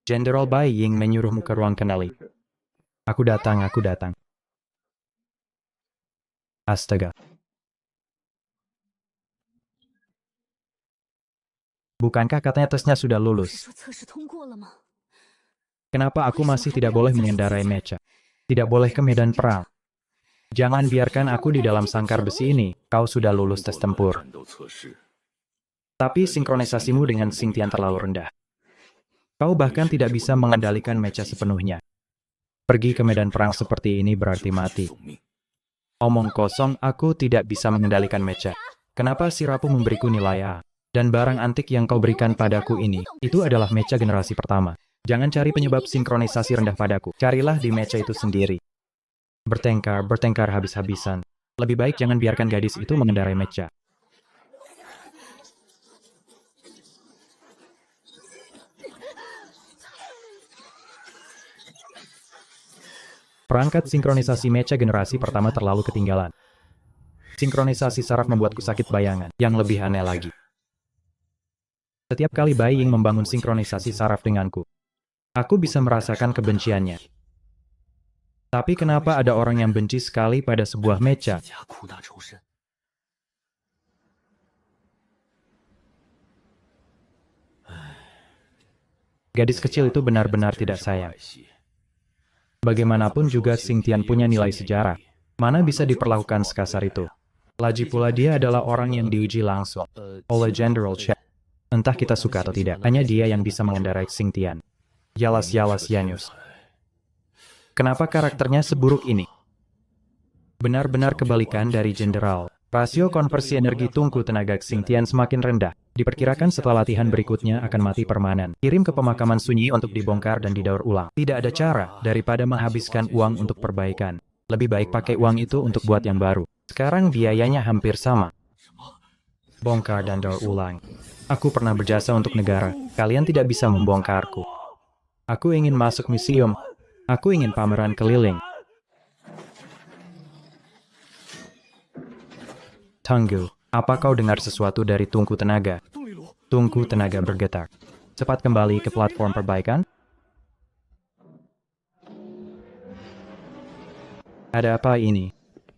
Jenderal Bai Ying menyuruhmu ke ruang kendali. Aku datang, aku datang. Astaga. Bukankah katanya tesnya sudah 不是 lulus? 说测试通过了吗？ Kenapa aku masih tidak boleh mengendarai mecha? Tidak boleh ke medan perang. Jangan biarkan aku di dalam sangkar besi ini. Kau sudah lulus tes tempur. 战斗测试， Tapi sinkronisasimu dengan Xingtian terlalu rendah. Kau bahkan tidak bisa mengendalikan mecha sepenuhnya. Pergi ke medan perang seperti ini berarti 是不是 mati. 送命？ Omong kosong, aku tidak bisa mengendalikan mecha. Kenapa si rapu memberiku nilai A? Dan barang antik yang kau berikan padaku ini, itu adalah mecha generasi pertama. Jangan cari penyebab sinkronisasi rendah padaku. Carilah di mecha itu sendiri. Bertengkar habis-habisan. Lebih baik jangan biarkan gadis itu mengendarai mecha. Perangkat sinkronisasi mecha generasi pertama terlalu ketinggalan. Sinkronisasi saraf membuatku sakit bayangan. Yang lebih aneh lagi, setiap kali Bai Ying membangun sinkronisasi saraf denganku, aku bisa merasakan kebenciannya. Tapi kenapa ada orang yang benci sekali pada sebuah mecha? 家苦大仇深， Gadis kecil itu benar-benar tidak sayang. 外系 Bagaimanapun juga Xingtian punya nilai sejarah. Mana bisa diperlakukan sekasar itu? Lagi pula dia adalah orang yang diuji langsung oleh General Chen. Entah kita suka atau tidak, hanya dia yang bisa mengendarai Xingtian. Yalas Yanyus. Kenapa karakternya seburuk ini? Benar-benar kebalikan dari Jenderal. Rasio konversi energi tungku tenaga Xingtian semakin rendah. Diperkirakan setelah latihan berikutnya akan mati permanen. Kirim ke pemakaman sunyi untuk dibongkar dan didaur ulang. Tidak ada cara daripada menghabiskan uang untuk perbaikan. Lebih baik pakai uang itu untuk buat yang baru. Sekarang biayanya hampir sama. Bongkar dan daur ulang. Aku pernah berjasa untuk negara. Kalian tidak bisa membongkarku. Aku ingin masuk museum. Aku ingin pameran keliling. Tunggu, apa kau dengar sesuatu dari Tungku Tenaga? 动力炉， Tungku Tenaga bergetar. Cepat kembali ke platform perbaikan. Ada apa ini?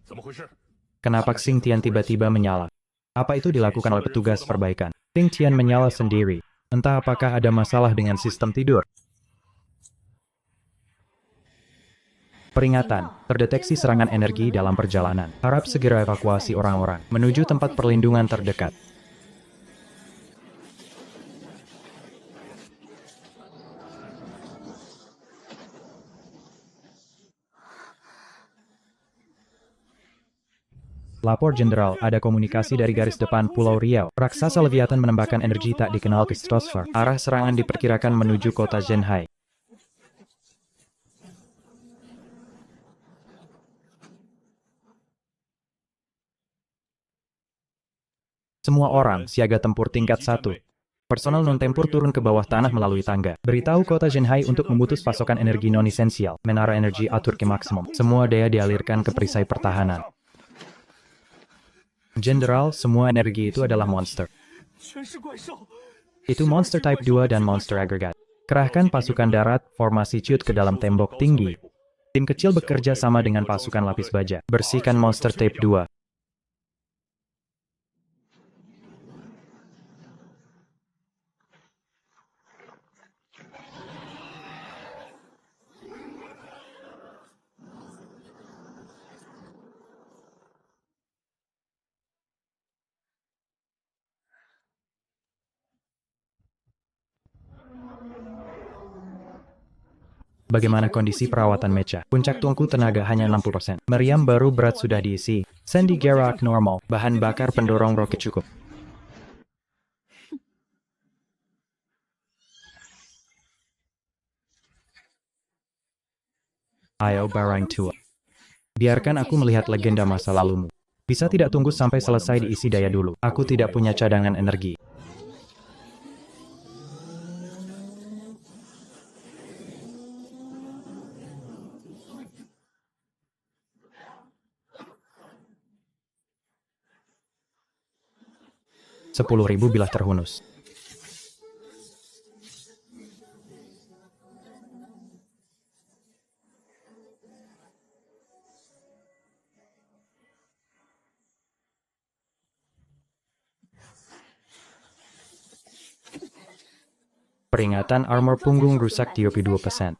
怎么回事？ Kenapa Xingtian tiba-tiba menyala? Apa itu dilakukan oleh petugas perbaikan? Xingtian menyala sendiri. Entah apakah ada masalah dengan sistem tidur. Peringatan, terdeteksi serangan energi dalam perjalanan. Harap segera evakuasi orang-orang menuju tempat perlindungan terdekat. Lapor Jenderal, ada komunikasi dari garis depan Pulau Riau. Raksasa Leviathan menembakkan energi tak dikenal ke stratosfer. Arah serangan diperkirakan menuju kota Zhenhai. Semua orang, siaga tempur tingkat 1. Personel non-tempur turun ke bawah tanah melalui tangga. Beritahu kota Zhenhai untuk memutus pasokan energi non-esensial. Menara energi atur ke maksimum. Semua daya dialirkan ke perisai pertahanan. Jenderal, semua energi itu adalah monster. 全是怪兽， Itu monster type 2 dan monster agregat. Kerahkan pasukan darat, formasi cut ke dalam tembok tinggi. Tim kecil bekerja sama dengan pasukan lapis baja. Bersihkan monster type 2. Bagaimana kondisi perawatan mecha? Puncak tungku tenaga hanya 60%. Meriam baru berat sudah diisi. Sandy Gerak normal. Bahan bakar pendorong roket cukup. Ayo barang tua. Biarkan aku melihat legenda masa lalumu. Bisa tidak tunggu sampai selesai diisi daya dulu. Aku tidak punya cadangan energi. Sepuluh ribu bilah terhunus. Peringatan armor punggung rusak 32%.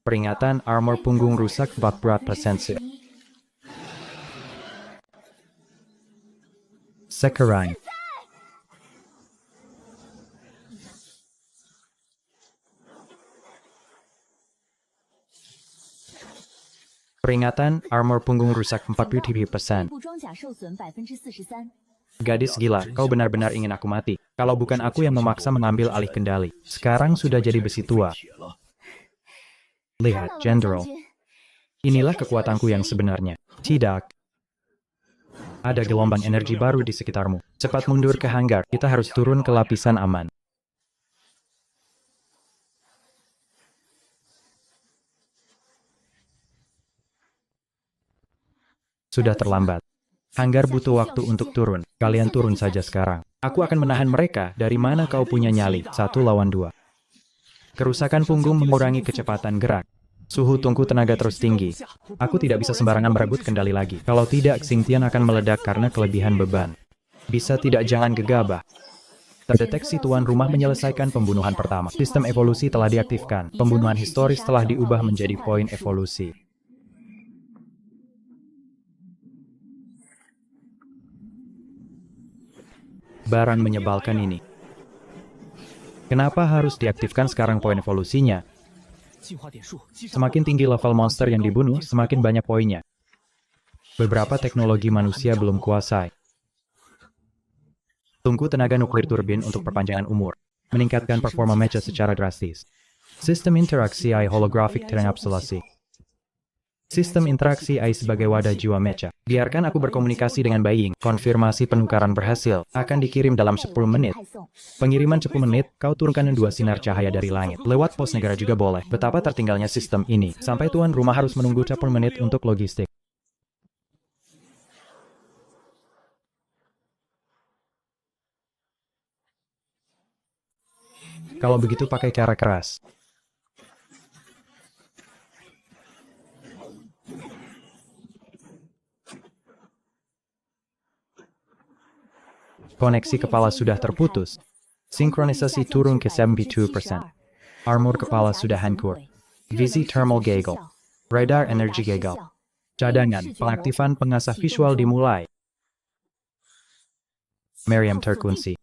Peringatan armor punggung rusak 40%. Sekarang. Peringatan armor punggung rusak 40%. 部装甲受损43%。 Gadis gila, kau benar-benar ingin aku mati. Kalau bukan aku yang memaksa mengambil alih kendali. Sekarang sudah jadi besi tua. Lihat, General. Inilah kekuatanku yang sebenarnya. Tidak. Ada gelombang energi baru di sekitarmu. Cepat mundur ke hanggar. Kita harus turun ke lapisan aman. Sudah terlambat. Hanggar butuh waktu untuk turun. Kalian turun saja sekarang. Aku akan menahan mereka. Dari mana kau punya nyali? 1 lawan 2. Kerusakan punggung mengurangi kecepatan gerak. Suhu tungku tenaga terus tinggi. Aku tidak bisa sembarangan merebut kendali lagi. Kalau tidak, Xingtian akan meledak karena kelebihan beban. Bisa tidak, jangan gegabah. Terdeteksi tuan rumah menyelesaikan pembunuhan pertama. Sistem evolusi telah diaktifkan. Pembunuhan historis telah diubah menjadi poin evolusi. Barang menyebalkan ini. Kenapa harus diaktifkan sekarang poin evolusinya? Semakin tinggi level monster yang dibunuh, semakin banyak poinnya. Beberapa teknologi manusia belum kuasai. Tunggu tenaga nuklir turbin untuk perpanjangan umur. Meningkatkan performa mecha secara drastis. Sistem interaksi AI holographic terenkapsulasi. Sistem interaksi AI sebagai wadah jiwa mecha. Biarkan aku berkomunikasi dengan Beiying. Konfirmasi penukaran berhasil. Akan dikirim dalam 10 menit. Pengiriman 10 menit, kau turunkan 2 sinar cahaya dari langit. Lewat pos negara juga boleh. Betapa tertinggalnya sistem ini. Sampai tuan rumah harus menunggu 10 menit untuk logistik. Kalau begitu pakai cara keras. Koneksi kepala sudah terputus. Sinkronisasi turun ke 72%. Armor kepala sudah hancur. Visi thermal gagal. Radar energi gagal. Cadangan, pengaktifan pengasah visual dimulai. Meriam terkunci.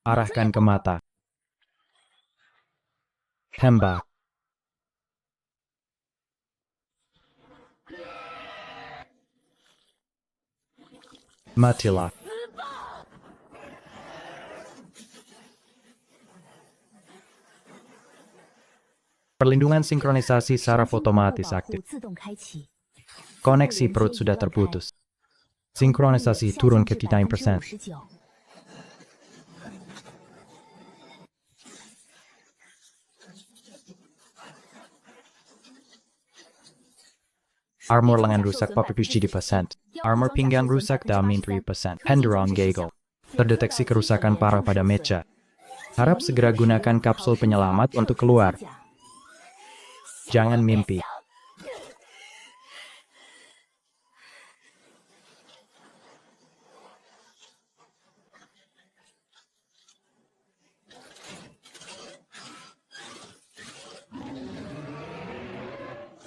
Arahkan ke mata. Tembak. Matilah. Perlindungan sinkronisasi saraf otomatis aktif. Koneksi perut sudah terputus. Sinkronisasi turun ke 9%. Armor lengan rusak 40%. Armor pinggang rusak damin 3%. Henderong gagal. Terdeteksi kerusakan parah pada mecha. Harap segera gunakan kapsul penyelamat untuk keluar. Jangan mimpi.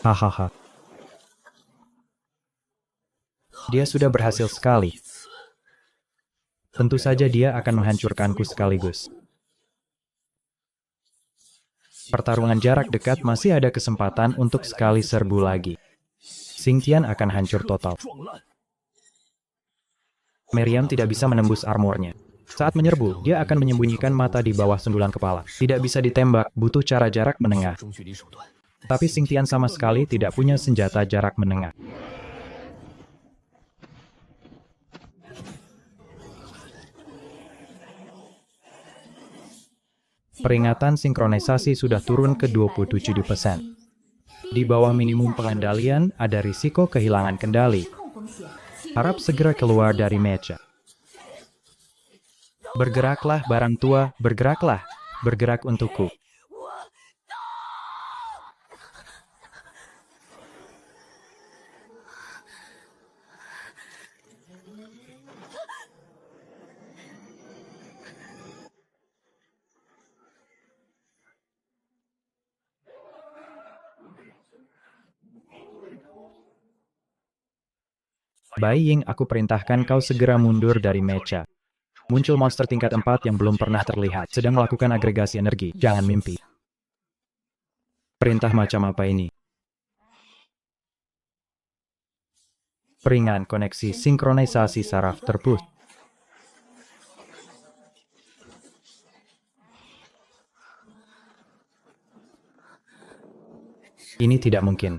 Hahaha. Dia sudah berhasil sekali. Tentu saja dia akan menghancurkanku sekaligus. Pertarungan jarak dekat masih ada kesempatan untuk sekali serbu lagi. Xingtian akan hancur total. Meriam tidak bisa menembus armornya. Saat menyerbu, dia akan menyembunyikan mata di bawah sundulan kepala. Tidak bisa ditembak, butuh cara jarak menengah. Tapi Xingtian sama sekali tidak punya senjata jarak menengah. Peringatan sinkronisasi sudah turun ke 27%. Di bawah minimum pengendalian, ada risiko kehilangan kendali. Harap segera keluar dari mecha. Bergeraklah barang tua, bergeraklah. Bergerak untukku. Bai Ying, aku perintahkan kau segera mundur dari mecha. Muncul monster tingkat 4 yang belum pernah terlihat, sedang melakukan agregasi energi. Jangan mimpi. Perintah macam apa ini? Peringan koneksi sinkronisasi saraf terputus. Ini tidak mungkin.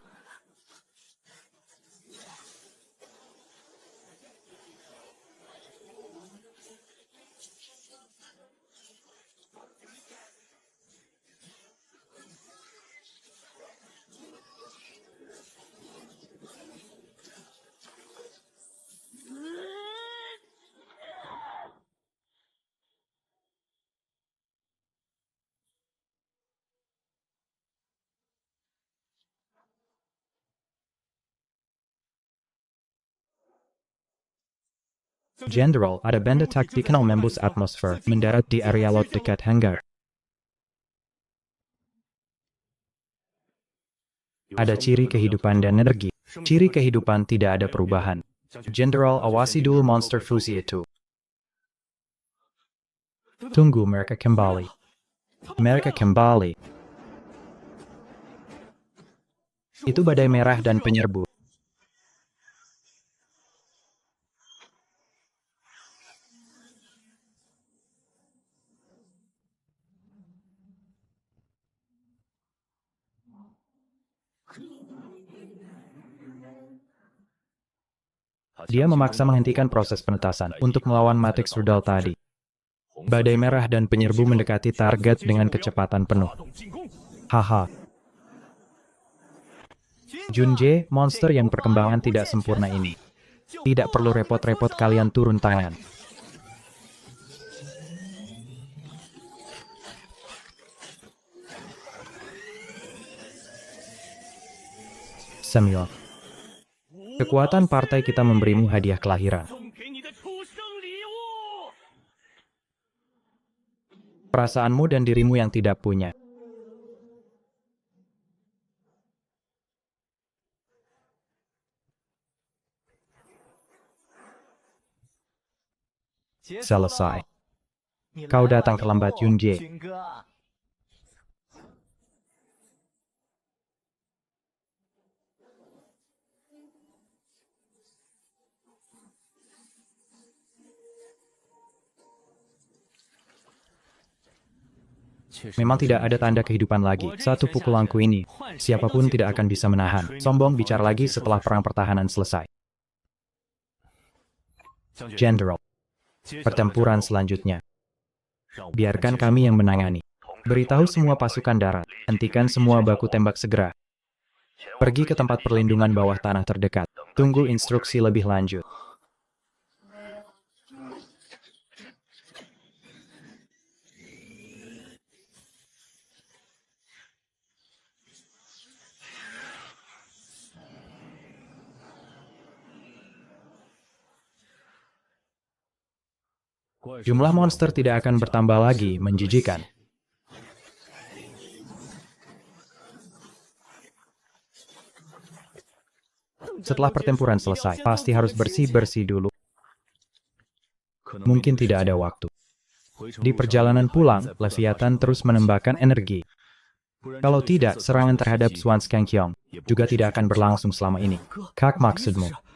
General, ada benda tak dikenal membus atmosfer, mendarat di area lot dekat hangar. Ada ciri kehidupan dan energi. Ciri kehidupan tidak ada perubahan. General, awasi dulu monster fusi itu. Tunggu mereka kembali. Mereka kembali. Itu badai merah dan penyerbu. Dia memaksa menghentikan proses penetasan untuk melawan Matrix Rudal tadi. Badai merah dan penyerbu mendekati target dengan kecepatan penuh. Haha. Junje, monster yang perkembangan tidak sempurna ini. Tidak perlu repot-repot kalian turun tangan. Samuel. Kekuatan partai kita memberimu hadiah kelahiran. 送给你的出生礼物。 Perasaanmu dan dirimu yang tidak punya. Selesai. Kau datang terlambat, Yunje. Memang tidak ada tanda kehidupan lagi. Satu pukulanku ini, siapapun tidak akan bisa menahan. Sombong bicara lagi setelah perang pertahanan selesai. General. Pertempuran selanjutnya. Biarkan kami yang menangani. Beritahu semua pasukan darat. Hentikan semua baku tembak segera. Pergi ke tempat perlindungan bawah tanah terdekat. Tunggu instruksi lebih lanjut. Jumlah monster tidak akan bertambah lagi, menjijikan. Setelah pertempuran selesai, pasti harus bersih-bersih dulu. Mungkin tidak ada waktu. Di perjalanan pulang, Leviathan terus menembakkan energi. Kalau tidak, serangan terhadap Swan Skankyong juga tidak akan berlangsung selama ini. Kak maksudmu?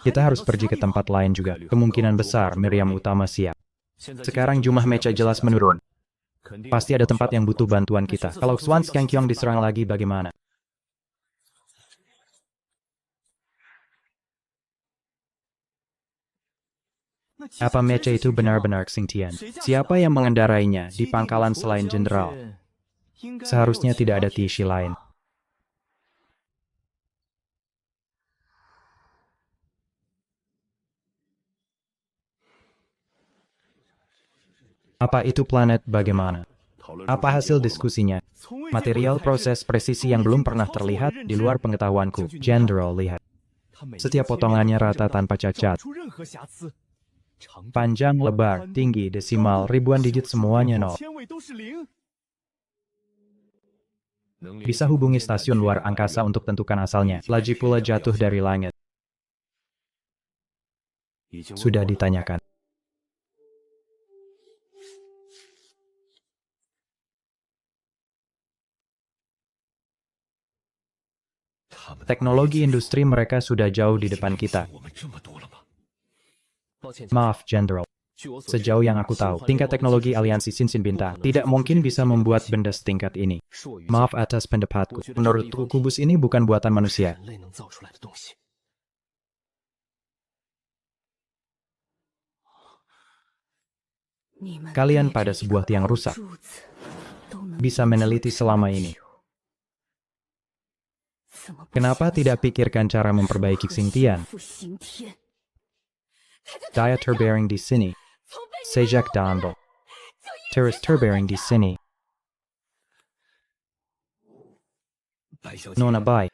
Kita harus pergi ke tempat lain juga. Kemungkinan besar Meriam Utama siap. Sekarang jumlah mecha jelas menurun. Pasti ada tempat yang butuh bantuan kita. Kalau Swan Skankyong diserang lagi bagaimana? Apa mecha itu benar-benar Xingtian? Siapa yang mengendarainya di pangkalan selain jenderal? Seharusnya tidak ada Tishi lain. Apa itu planet bagaimana? Apa hasil diskusinya? Material proses presisi yang belum pernah terlihat di luar pengetahuanku. General, lihat. Setiap potongannya rata tanpa cacat. Panjang, lebar, tinggi, desimal, ribuan digit semuanya nol. Bisa hubungi stasiun luar angkasa untuk tentukan asalnya. Lagi pula jatuh dari langit. Sudah ditanyakan. Teknologi industri mereka sudah jauh di depan kita. Maaf, General. Sejauh yang aku tahu, tingkat teknologi aliansi Sinsin Bintang tidak mungkin bisa membuat benda setingkat ini. Maaf atas pendapatku. Menurutku, kubus ini bukan buatan manusia. Kalian pada sebuah tiang rusak bisa meneliti selama ini. Kenapa tidak pikirkan cara memperbaiki Xingtian? Daya terbearing di sini. Sejak Danbo. Terus terbearing di sini. Nona Bai.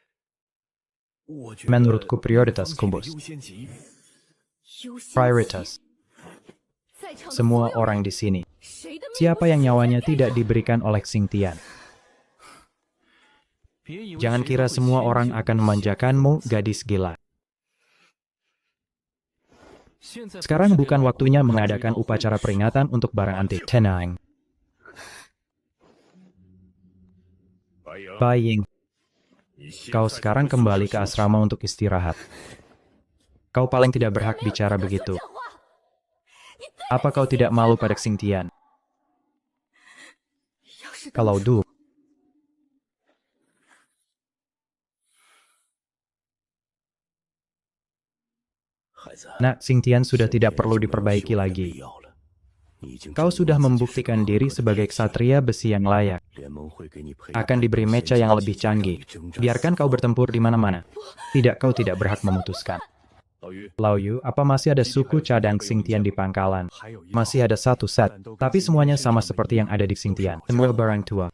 Menurutku prioritas kubus. Prioritas. Semua orang di sini. Siapa yang nyawanya tidak diberikan oleh Xingtian? Jangan kira semua orang akan memanjakanmu, gadis gila. Sekarang bukan waktunya mengadakan upacara peringatan untuk barang antik. Tenang. Bai Ying, kau sekarang kembali ke asrama untuk istirahat. Kau paling tidak berhak bicara begitu. Apa kau tidak malu pada Xingtian? Kalau Du, Nak Xingtian sudah tidak perlu diperbaiki lagi. Kau sudah membuktikan diri sebagai ksatria besi yang layak. Akan diberi mecha yang lebih canggih. Biarkan kau bertempur di mana-mana. Tidak, kau tidak berhak memutuskan. Lao Yu, apa masih ada suku cadang Xingtian di pangkalan? Masih ada satu set, tapi semuanya sama seperti yang ada di Xingtian. Semua barang tua.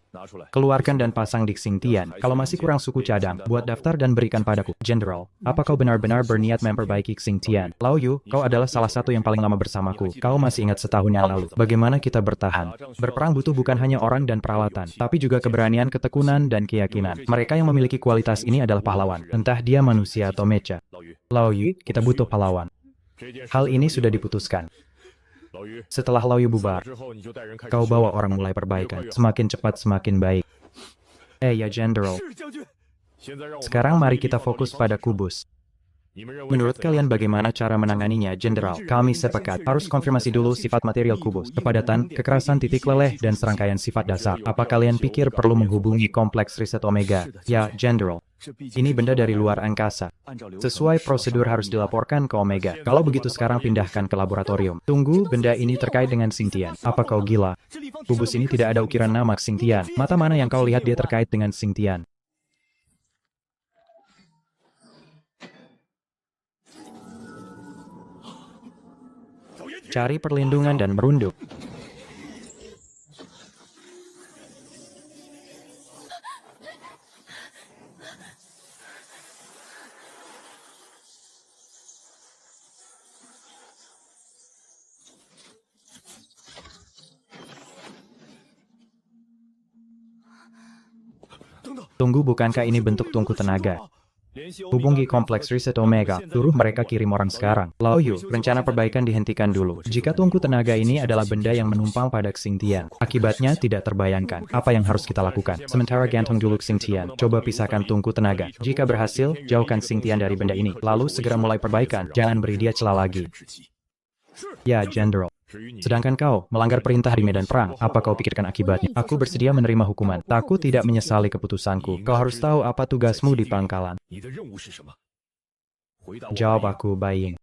Keluarkan dan pasang di Xingtian. Kalau masih kurang suku cadang, buat daftar dan berikan padaku. General, apa kau benar-benar berniat memperbaiki Xingtian? Lao Yu, kau adalah salah satu yang paling lama bersamaku. Kau masih ingat setahun yang lalu. Bagaimana kita bertahan? Berperang butuh bukan hanya orang dan peralatan, tapi juga keberanian, ketekunan, dan keyakinan. Mereka yang memiliki kualitas ini adalah pahlawan. Entah dia manusia atau mecha. Lao Yu, kita butuh pahlawan. Hal ini sudah diputuskan. Setelah Lao Yu bubar, kau bawa orang mulai perbaikan. Semakin cepat, semakin baik. Ya General. Sekarang mari kita fokus pada kubus. Menurut kalian bagaimana cara menanganinya, Jenderal? Kami sepakat, harus konfirmasi dulu sifat material kubus, kepadatan, kekerasan titik leleh, dan serangkaian sifat dasar. Apa kalian pikir perlu menghubungi kompleks riset Omega? Ya, Jenderal. Ini benda dari luar angkasa. Sesuai prosedur harus dilaporkan ke Omega. Kalau begitu sekarang pindahkan ke laboratorium. Tunggu, benda ini terkait dengan Xingtian. Apa kau gila? Kubus ini tidak ada ukiran nama Xingtian. Mata mana yang kau lihat dia terkait dengan Xingtian? Cari perlindungan dan merunduk. Tunggu, bukankah ini bentuk tungku tenaga? Hubungi kompleks riset Omega, suruh mereka kirim orang sekarang. Lao Yu, rencana perbaikan dihentikan dulu. Jika tungku tenaga ini adalah benda yang menumpang pada Xingtian, akibatnya tidak terbayangkan. Apa yang harus kita lakukan? Sementara gantung dulu Xingtian, coba pisahkan tungku tenaga. Jika berhasil, jauhkan Xingtian dari benda ini. Lalu segera mulai perbaikan, jangan beri dia celah lagi. Ya, General. Sedangkan kau melanggar perintah di medan perang, apa kau pikirkan akibatnya? Aku bersedia menerima hukuman. Aku tidak menyesali keputusanku. Kau harus tahu apa tugasmu di pangkalan. Jawab aku, Bai Ying.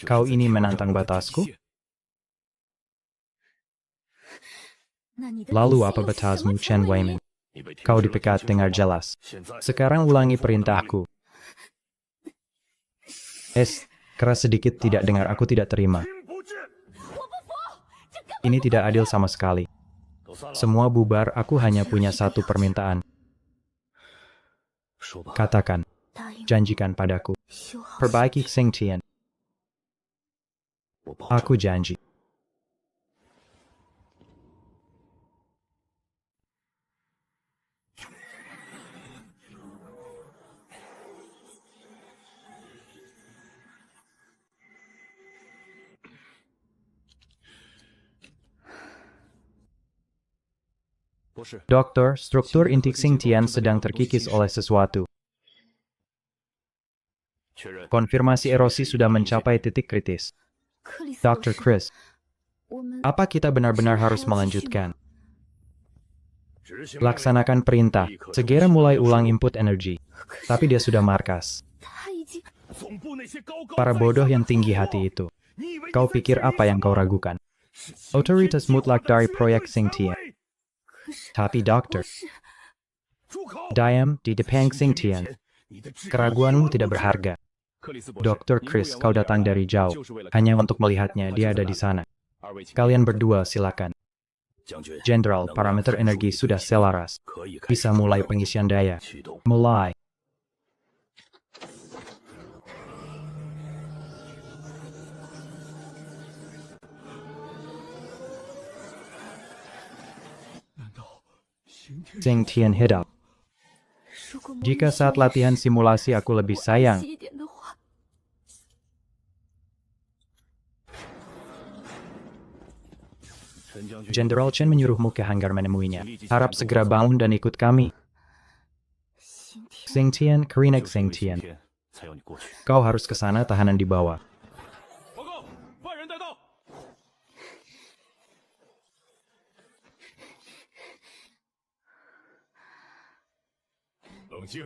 Kau ini menantang batasku? Lalu apa batasmu, Chen Weimin? Kau dipecat dengar jelas. Sekarang ulangi perintahku. Keras sedikit tidak dengar, aku tidak terima. Ini tidak adil sama sekali. Semua bubar, aku hanya punya satu permintaan. Katakan, janjikan padaku. Perbaiki Xingtian. Aku janji. Dokter, struktur inti Xingtian sedang terkikis oleh sesuatu. Konfirmasi erosi sudah mencapai titik kritis. 克里斯 Dr. Chris, 我们 apa kita benar-benar harus melanjutkan? Laksanakan perintah. Segera mulai ulang input energi. Tapi dia sudah markas. 他已经 总部那些高高 Para 在 bodoh 上 yang 的 tinggi 家伙 hati itu. 你以为你 Kau 在 pikir 监狱 apa yang kau ragukan? 是刑 Otoritas 天计划 mutlak 的 dari 绝 proyek 对 Xingtian. 权威 Tapi 我 dokter, 是 住口！ diam di depan 刑天 Xingtian. 面前你的智力 Keraguanmu 一文 tidak 不值 berharga. 克里斯博士， Dr. 您不 Chris, 远 kau 万里而 datang 来 dari jauh. 就是为了 Hanya 看 untuk melihatnya, dia ada di sana. 二位请 Kalian berdua silakan. 将军 Jenderal, parameter energi sudah selaras. 可以开始 Bisa mulai pengisian daya. 启动。 Mulai. Xingtian hidup. 如果某 Jika 一 saat 天 latihan simulasi aku lebih 我 sayang, 细一点的话， 陈将军， Jenderal Chen menyuruhmu ke hanggar menemuinya. Harap segera bangun dan ikut kami. 刑天 Xingtian, Kerinek 就是因为刑 Xingtian. 天才要你过去。 Kau harus ke sana tahanan di bawah. 报告，犯人带到。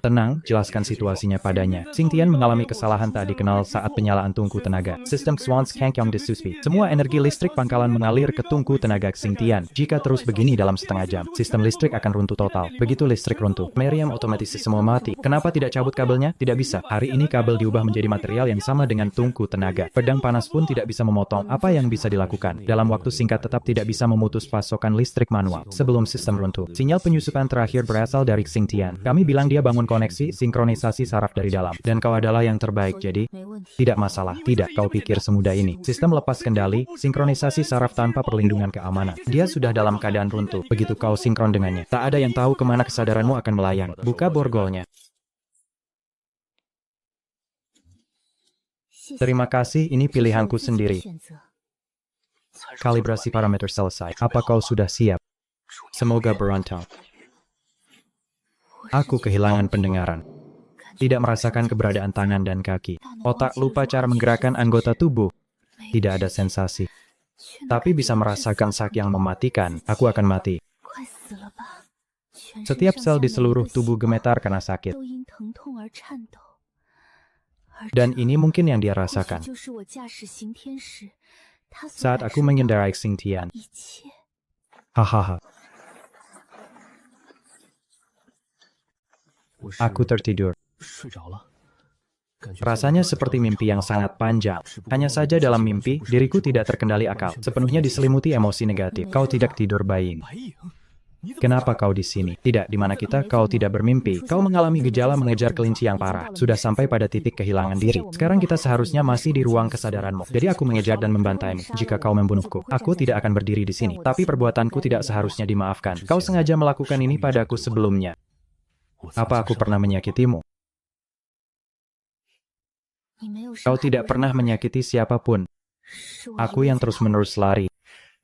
Tenang, jelaskan situasinya padanya. Xingtian mengalami kesalahan tak dikenal saat penyalaan tungku tenaga. Sistem Swans Kankyong disuspi. Semua energi listrik pangkalan mengalir ke tungku tenaga Xingtian. Jika terus begini dalam setengah jam, sistem listrik akan runtuh total. Begitu listrik runtuh, meriam otomatis semua mati. Kenapa tidak cabut kabelnya? Tidak bisa. Hari ini kabel diubah menjadi material yang sama dengan tungku tenaga. Pedang panas pun tidak bisa memotong. Apa yang bisa dilakukan? Dalam waktu singkat tetap tidak bisa memutus pasokan listrik manual. Sebelum sistem runtuh, sinyal penyusupan terakhir berasal dari Xingtian. Kami bilang dia bangun koneksi, sinkronisasi saraf dari dalam. Dan kau adalah yang terbaik, jadi 没问题。 tidak masalah. Tidak, kau pikir semudah ini. Sistem lepas kendali, sinkronisasi saraf tanpa perlindungan keamanan. Dia sudah dalam keadaan runtuh. Begitu kau sinkron dengannya, tak ada yang tahu kemana kesadaranmu akan melayang. Buka borgolnya. 谢谢 Terima kasih, ini 是我 pilihanku 自己的 sendiri. 选择。 Kalibrasi parameter selesai. Apa kau sudah siap? Semoga beruntung. Aku kehilangan pendengaran. Tidak merasakan keberadaan tangan dan kaki. Otak lupa cara menggerakkan anggota tubuh. Tidak ada sensasi. 却能 Tapi 感 bisa 觉到 merasakan 身 sak yang mematikan. Aku akan mati. 快死了吧？全身 Setiap 上 sel 下 di 每一 seluruh 个细 tubuh 胞 gemetar karena sakit. 都因疼痛而颤抖。而 Dan 这 ini mungkin yang dia 或许 rasakan 就是我驾驶刑天时，他所 saat 感 aku 受到 mengendarai Xingtian. 一切。 Hahaha. 我是 Aku tertidur. 睡着了，感觉 Rasanya seperti mimpi yang sangat panjang. Hanya saja dalam mimpi, diriku tidak terkendali akal. Sepenuhnya diselimuti emosi negatif. Kau tidak tidur, Baying. 白影，你怎么 Kenapa kau di sini? Tidak, di mana kita kau tidak bermimpi. Kau mengalami gejala mengejar kelinci yang parah. Sudah sampai pada titik kehilangan diri. Sekarang kita seharusnya masih di ruang kesadaranmu. Jadi aku mengejar dan membantaimu. Jika kau membunuhku, aku tidak akan berdiri di sini. Tapi perbuatanku tidak seharusnya dimaafkan. Kau sengaja melakukan ini padaku sebelumnya. 我曾 Apa aku 经 pernah menyakitimu? 你没有伤 Kau 害 tidak 过 pernah 任何人 menyakiti siapapun. 是我 Aku 一 yang 味在 terus-menerus lari.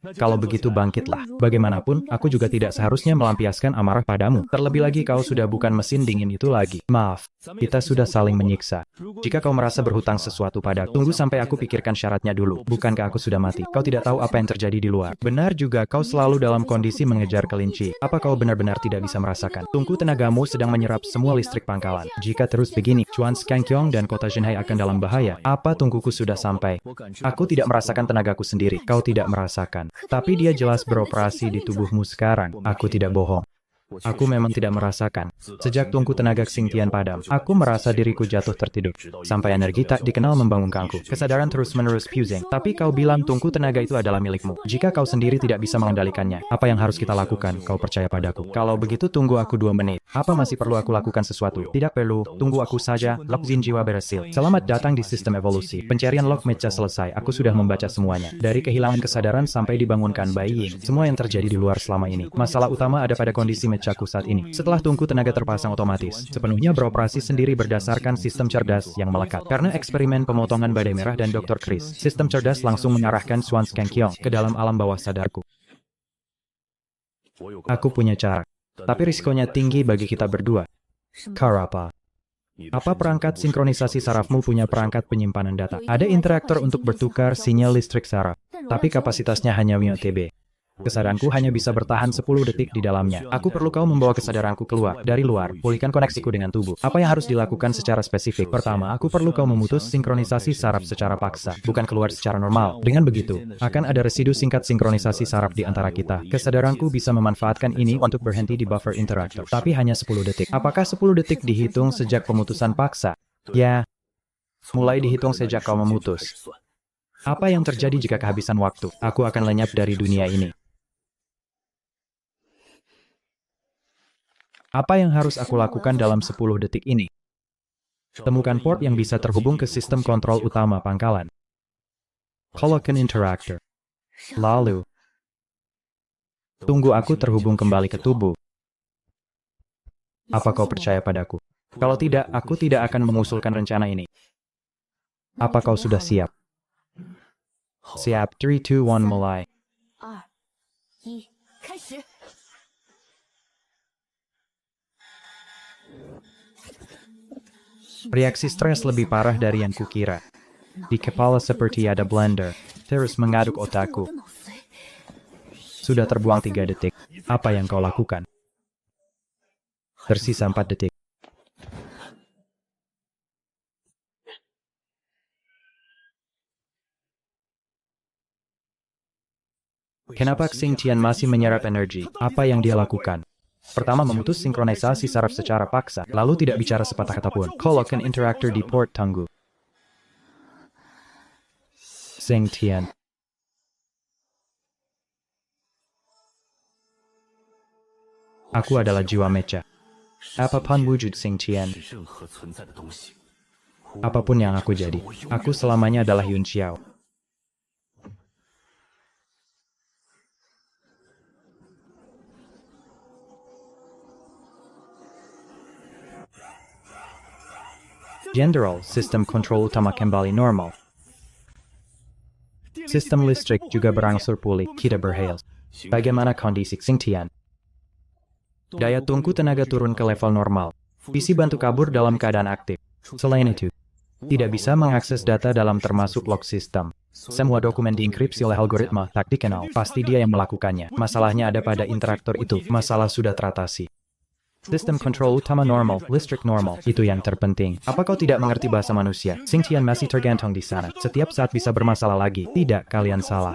那就 Kalau 振作起 begitu 来 bangkitlah. Bagaimanapun, aku juga tidak seharusnya melampiaskan amarah padamu. Terlebih lagi kau sudah bukan mesin dingin itu lagi. Maaf, kita sudah saling menyiksa. Jika kau merasa berhutang sesuatu pada, tunggu sampai aku pikirkan syaratnya dulu. Bukankah aku sudah mati? Kau tidak tahu apa yang terjadi di luar. Benar juga, kau selalu dalam kondisi mengejar kelinci. Apa kau benar-benar tidak bisa merasakan? Tungku tenagamu sedang menyerap semua listrik pangkalan. Jika terus begini, Chuan Skankyong dan kota Zhenhai akan dalam bahaya. Apa tungkuku sudah sampai? 我感知 Aku tidak merasakan tenagaku sendiri. Kau tidak merasakan. Tapi dia jelas beroperasi di tubuhmu sekarang. Aku tidak bohong. 我 Aku memang tidak merasakan. Sejak tungku tenaga Xingtian padam, aku merasa diriku jatuh tertidur. Sampai energi tak dikenal membangunkanku. Kesadaran terus-menerus fusing. Tapi kau bilang tungku tenaga itu adalah milikmu. Jika kau sendiri tidak bisa mengendalikannya, apa yang harus kita lakukan? Kau percaya padaku. Kalau begitu tunggu aku 2 menit. Apa masih perlu aku lakukan sesuatu? Tidak perlu. Tunggu aku saja. Lokzin jiwa berhasil. Selamat datang di sistem evolusi. Pencarian Lok Mecha selesai. Aku sudah membaca semuanya. Dari kehilangan kesadaran sampai dibangunkan Baying. Semua yang terjadi di luar selama ini. Masalah utama ada pada kondisi Mechaku saat ini. Setelah tungku tenaga terpasang otomatis, sepenuhnya beroperasi sendiri berdasarkan sistem cerdas yang melekat. Karena eksperimen pemotongan badai merah dan Dr. Chris, sistem cerdas langsung mengarahkan Swan Skankyong ke dalam alam bawah sadarku. Aku punya cara. Tapi risikonya tinggi bagi kita berdua. 什么？ Karapa. Apa perangkat sinkronisasi sarafmu punya perangkat penyimpanan data? Ada interaktor untuk bertukar sinyal listrik saraf, tapi kapasitasnya hanya mTB. Kesadaranku hanya bisa bertahan 10 detik di dalamnya. Aku perlu kau membawa kesadaranku keluar dari luar, pulihkan koneksiku dengan tubuh. Apa yang harus dilakukan secara spesifik? Pertama, aku perlu kau memutus sinkronisasi saraf secara paksa, bukan keluar secara normal. Dengan begitu, akan ada residu singkat sinkronisasi saraf di antara kita. Kesadaranku bisa memanfaatkan ini untuk berhenti di buffer interaktor, tapi hanya 10 detik. Apakah 10 detik dihitung sejak pemutusan paksa? Ya, mulai dihitung sejak kau memutus. Apa yang terjadi jika kehabisan waktu? Aku akan lenyap dari dunia ini. Apa yang harus aku lakukan dalam 10 detik ini? Temukan port yang bisa terhubung ke sistem kontrol utama pangkalan. Collocan Interactor. Lalu, tunggu aku terhubung kembali ke tubuh. Apa kau percaya padaku? Kalau tidak, aku tidak akan mengusulkan rencana ini. Apa kau sudah siap? Siap, 3, 2, 1, mulai. 2、1，开始。 Reaksi stres lebih parah dari yang kukira. Di kepala seperti ada blender, terus mengaduk otakku. 我的脑髓 Sudah terbuang 3 detik. Apa yang kau lakukan? Tersisa 4 detik. Kenapa Xingtian masih menyerap energi? Apa yang dia lakukan? Pertama, memutus sinkronisasi saraf secara paksa, lalu tidak bicara sepatah kata pun. Collocan Interactor di port tangguh. Xingtian. Aku adalah jiwa mecha. Apapun wujud Xingtian, 任何存在的东西， apapun yang aku jadi, aku selamanya adalah Yun Xiao. General, sistem kontrol utama kembali normal. Sistem listrik juga berangsur pulih, kita berhail. Bagaimana kondisi Xingtian? Daya tungku tenaga turun ke level normal. PC bantu kabur dalam keadaan aktif. Selain itu, tidak bisa mengakses data dalam termasuk log sistem. Semua dokumen dienkripsi oleh algoritma tak dikenal. Pasti dia yang melakukannya. Masalahnya ada pada interaktor itu. Masalah sudah teratasi. Sistem kontrol utama normal, listrik normal. Itu yang terpenting. Apa kau tidak mengerti bahasa manusia? Xingtian masih tergantung di sana. Setiap saat bisa bermasalah lagi. Tidak, kalian salah.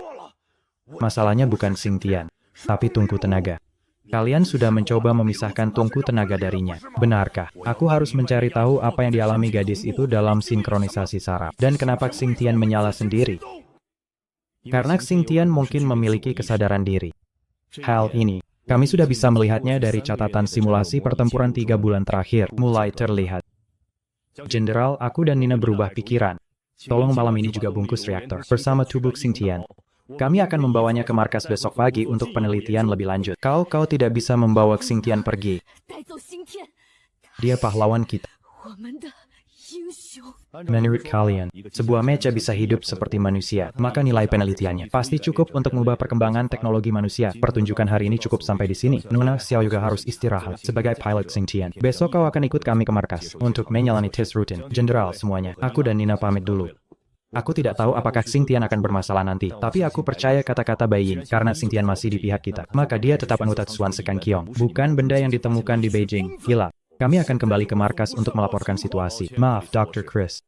Masalahnya bukan Xingtian, tapi tungku tenaga. Kalian sudah mencoba memisahkan tungku tenaga darinya. Benarkah? Aku harus mencari tahu apa yang dialami gadis itu dalam sinkronisasi saraf. Dan kenapa Xingtian menyala sendiri? Karena Xingtian mungkin memiliki kesadaran diri. Hal ini, kami sudah bisa melihatnya dari catatan simulasi pertempuran 3 bulan terakhir. Mulai terlihat. Jenderal, aku dan Nina berubah pikiran. Tolong malam ini juga bungkus reaktor bersama tubuh Xingtian. Kami akan membawanya ke markas besok pagi untuk penelitian lebih lanjut. Kau tidak bisa membawa Xingtian pergi. 带走刑天， Dia pahlawan kita. 我们的英雄。 Menurut kalian, sebuah mecha bisa hidup seperti manusia, maka nilai penelitiannya pasti cukup untuk mengubah perkembangan teknologi manusia. Pertunjukan hari ini cukup sampai di sini. Nuna Xiao juga harus istirahat sebagai pilot Xingtian. Besok kau akan ikut kami ke markas untuk menjalani tes rutin. Jenderal semuanya, aku dan Nina pamit dulu. Aku tidak tahu apakah Xingtian akan bermasalah nanti, tapi aku percaya kata-kata Bai Yin, karena Xingtian masih di pihak kita. Maka dia tetap anggota Tsuan Sekan Kiong, bukan benda yang ditemukan di Beijing. Gila. Kami akan kembali ke markas untuk melaporkan situasi. Maaf, Dr. Chris.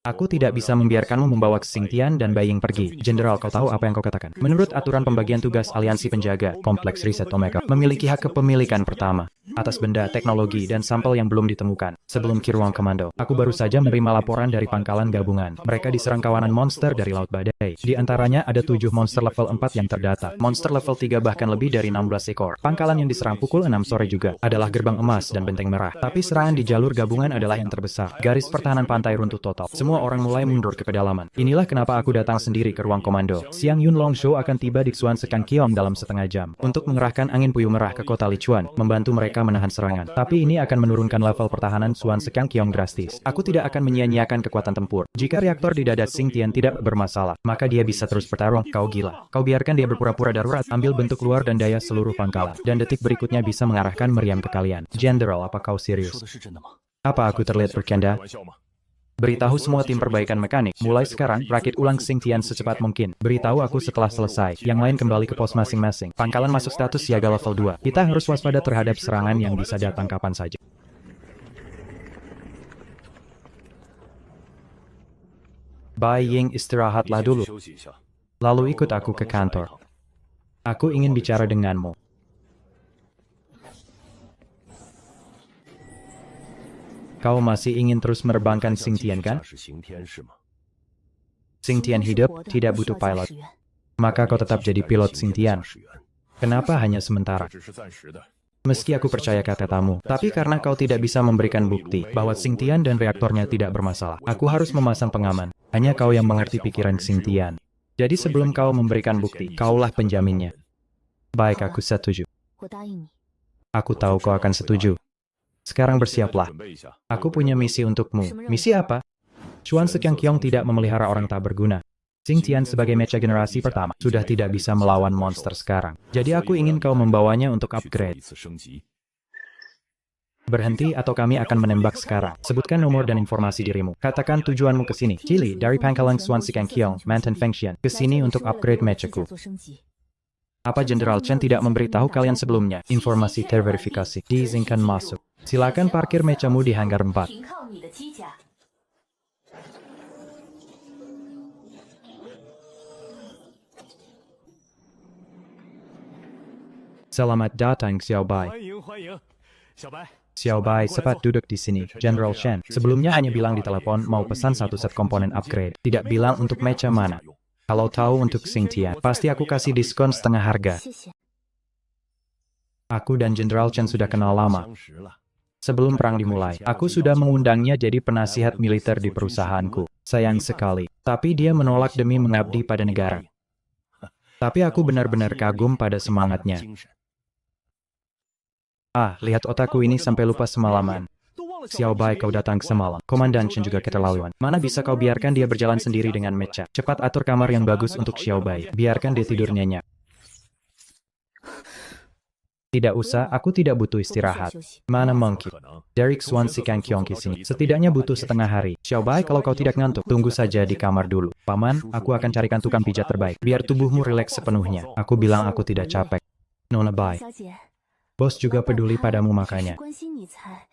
Aku tidak bisa membiarkanmu membawa Xingtian dan Bai Ying pergi. Jenderal, kau tahu apa yang kau katakan? Menurut aturan pembagian tugas Aliansi Penjaga, Kompleks Riset Omega memiliki hak kepemilikan pertama atas benda, teknologi, dan sampel yang belum ditemukan. Sebelum ke ruang komando, aku baru saja menerima laporan dari pangkalan gabungan. Mereka diserang kawanan monster dari Laut Badai. Di antaranya ada 7 monster level 4 yang terdata. Monster level 3 bahkan lebih dari 16 ekor. Pangkalan yang diserang pukul 6 sore juga adalah Gerbang Emas dan Benteng Merah. Tapi serangan di jalur gabungan adalah yang terbesar. Garis pertahanan pantai runtuh total. Semua semua orang mulai mundur ke pedalaman. Inilah kenapa aku datang sendiri ke ruang komando. Siang Yun Longshu akan tiba di Xuan Sekang Kiong dalam setengah jam untuk mengerahkan angin puyuh merah ke kota Lichuan, membantu mereka menahan serangan. Tapi ini akan menurunkan level pertahanan Xuan Sekang Kiong drastis. Aku tidak akan menyia-nyiakan kekuatan tempur. Jika reaktor di dada Xing Tian tidak bermasalah, maka dia bisa terus bertarung. Kau gila. Kau biarkan dia berpura-pura darurat, ambil bentuk luar dan daya seluruh pangkalan. Dan detik berikutnya bisa mengarahkan meriam ke kalian. General, apa kau serius? 说的是真的吗？ Apa aku terlihat bercanda? 玩笑吗？ Beritahu semua tim perbaikan mekanik, mulai sekarang, rakit ulang Xing Tian secepat mungkin. Beritahu aku setelah selesai. Yang lain kembali ke pos masing-masing. Pangkalan masuk status siaga level 2. Kita harus waspada terhadap serangan yang bisa datang kapan saja. Bai Ying istirahatlah 你先 dulu, 去休息一下。 lalu ikut aku ke kantor. Aku ingin bicara denganmu. Kau masih ingin terus menerbangkan Xing Tian kan? 驾驶刑天是吗？ Xing Tian hidup, tidak butuh pilot. Maka kau tetap jadi pilot Xing Tian. 驾驶员， Kenapa hanya sementara? 这只是暂时的。 Meski aku percaya kata-katamu, tapi karena kau tidak bisa memberikan bukti bahwa Xing Tian dan reaktornya tidak bermasalah, aku harus memasang pengaman. Hanya kau yang mengerti pikiran Xing Tian. Jadi sebelum kau memberikan bukti, kaulah penjaminnya. Baik, aku setuju. 我答应你。 Aku tahu kau akan setuju. Sekarang bersiaplah. 准备一下。 Aku punya misi untukmu. Misi apa? Xuan Sekang Kiong tidak memelihara orang tak berguna. Xing Tian sebagai mecha generasi pertama sudah tidak bisa melawan monster sekarang. Jadi aku ingin kau membawanya untuk 去做 upgrade. 一次升级。 Berhenti atau kami akan menembak sekarang. Sebutkan nomor dan informasi dirimu. Katakan tujuanmu ke sini. Chili, dari pangkalan Xuan Sekang Kiong, Mantan Fengxian, ke sini untuk upgrade mechaku. Apa Jenderal Chen tidak memberitahu kalian sebelumnya? Informasi terverifikasi. Diizinkan masuk. Silakan parkir mechamu di hanggar 4. 停靠你的机甲。 Selamat datang, Xiao Bai. 欢迎欢迎，小白。 Xiao Bai cepat duduk di sini. General Chen sebelumnya hanya bilang di telepon mau pesan satu set komponen upgrade. Tidak bilang untuk mecha mana. Kalau tahu untuk Xing Tian, pasti aku kasih diskon setengah harga. 谢谢。 Aku dan General Chen sudah kenal lama. 相识了。 Sebelum perang dimulai, aku sudah mengundangnya jadi penasihat militer di perusahaanku. Sayang sekali. Tapi dia menolak demi mengabdi pada negara. Tapi aku benar-benar kagum pada semangatnya. Ah, lihat otakku ini sampai lupa semalaman. Xiao Bai, kau datang semalam. Komandan Chen juga keterlaluan. Mana bisa kau biarkan dia berjalan sendiri dengan mecha? Cepat atur kamar yang bagus untuk Xiao Bai. Biarkan dia tidur nyenyak. Tidak usah, aku tidak butuh istirahat. Mana mungkin? 可能。 Derek Xuan Sekang Kiong ke sini. Setidaknya butuh setengah hari. Xiao Bai, kalau kau tidak ngantuk, tunggu saja di kamar dulu. Paman, aku akan carikan tukang pijat terbaik. Biar tubuhmu rileks sepenuhnya. Aku bilang aku tidak capek. Nona Bai, 小姐， bos juga 老板 peduli 他 padamu 是 makanya. 关心你才。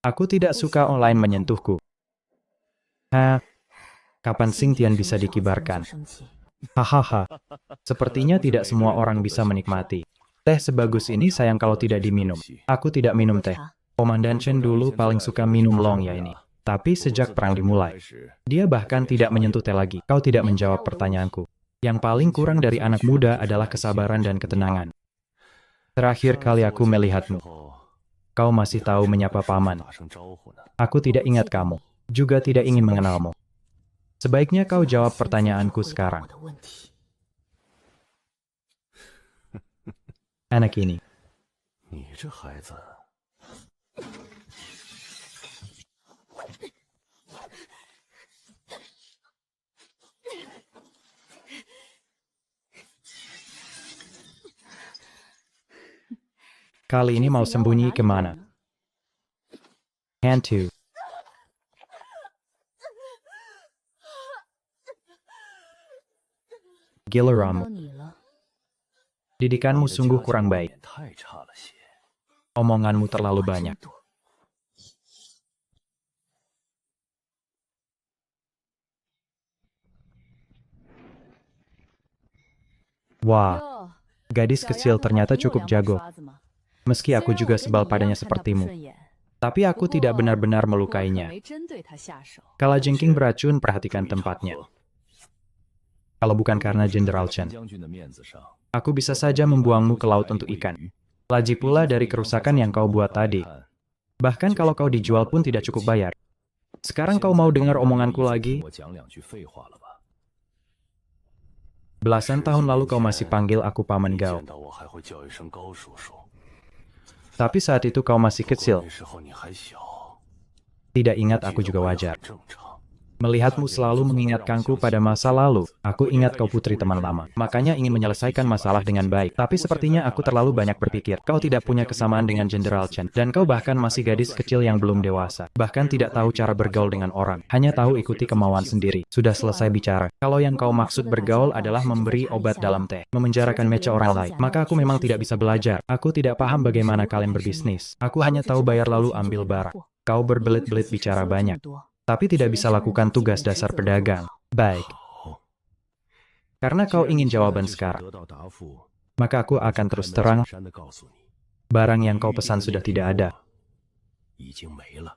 Aku tidak suka online menyentuhku. Hah? Kapan Xing Tian bisa dikibarkan? 生气。 Hahaha. Sepertinya tidak semua orang bisa menikmati. Teh sebagus ini sayang kalau tidak diminum. Aku tidak minum teh. 茶 Komandan Chen dulu paling suka minum long ya ini. Tapi sejak perang dimulai, dia bahkan tidak menyentuh teh lagi. Kau tidak menjawab pertanyaanku. Yang paling kurang dari anak muda adalah kesabaran dan ketenangan. Terakhir kali aku melihatmu, kau masih tahu menyapa paman. 打声招呼呢。 Aku tidak ingat kamu, juga tidak ingin mengenalmu. Sebaiknya kau jawab pertanyaanku 回答 sekarang. 我的问题。 Anak ini, 你这孩子， kali ini mau sembunyi kemana? Hantu. Giliramu, 到你了， didikanmu 你的 sungguh 家 kurang 教 baik. 也太差了些。 Omonganmu terlalu 话真 banyak. 多。 Wah, 哟， gadis 小丫 kecil 头 ternyata 还挺有 cukup 两把 jago. 刷子嘛。 Meski 虽 aku 然 juga 我跟 sebal 你一 padanya 样看他不 sepertimu. 顺眼， Tapi aku 不 tidak 过 benar-benar 我可 melukainya. 没针对他下手。 Kala jengking beracun, perhatikan tempatnya. Kalau bukan karena Jenderal Chen, 将军的面子上， aku bisa saja membuangmu ke laut untuk ikan. Lagi pula dari kerusakan yang kau buat tadi. Bahkan kalau kau dijual pun tidak cukup bayar. Sekarang kau mau dengar omonganku lagi? 我讲两句废话了吧？ Belasan tahun lalu kau masih panggil aku Paman 你 Gao. 见到我还会叫一声高叔叔， Tapi saat itu kau masih 不过 kecil. 那时候你还小， Tidak ingat 记 aku 得 juga 我也 wajar. 很正常。 Melihatmu selalu mengingatkanku pada masa lalu. Aku ingat kau putri teman lama. Makanya ingin menyelesaikan masalah dengan baik. Tapi sepertinya aku terlalu banyak berpikir. Kau tidak punya kesamaan dengan Jenderal Chen. Dan kau bahkan masih gadis kecil yang belum dewasa. Bahkan tidak tahu cara bergaul dengan orang. Hanya tahu ikuti kemauan sendiri. Sudah selesai bicara. Kalau yang kau maksud bergaul adalah memberi obat dalam teh. Memenjarakan meja orang lain. Maka aku memang tidak bisa belajar. Aku tidak paham bagaimana kalian berbisnis. Aku hanya tahu bayar lalu ambil barang. Kau berbelit-belit bicara banyak. Tapi tidak bisa lakukan tugas dasar pedagang. Baik. Karena kau ingin jawaban sekarang, 得到答复， maka aku akan terus terang, 山的告诉你， barang yang kau pesan sudah tidak ada. 已经没了。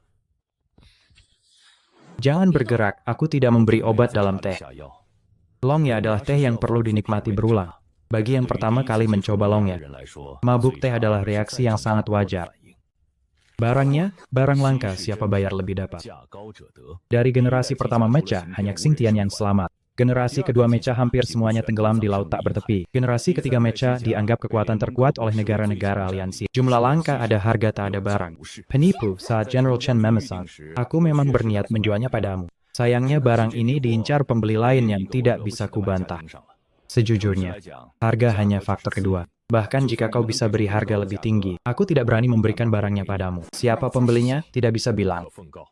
Jangan bergerak, aku tidak memberi obat dalam teh. 下药， Longya adalah teh yang perlu dinikmati berulang. Bagi yang pertama kali mencoba longya, 人来说， mabuk teh adalah reaksi yang sangat wajar. Barangnya, barang langka, siapa bayar lebih dapat. 价高者得。 Dari generasi pertama Mecha, hanya Xingtian yang selamat. Generasi kedua Mecha hampir semuanya tenggelam di laut tak bertepi. Generasi ketiga Mecha dianggap kekuatan terkuat oleh negara-negara aliansi. Jumlah langka ada, harga tak ada barang. Penipu, saat General Chen memesan, aku memang berniat menjualnya padamu. Sayangnya barang ini diincar pembeli lain yang tidak bisa kubantah. Sejujurnya, harga hanya faktor kedua. Bahkan jika kau bisa beri harga lebih tinggi, aku tidak berani memberikan barangnya padamu. Siapa pembelinya? Tidak bisa bilang. 奉告，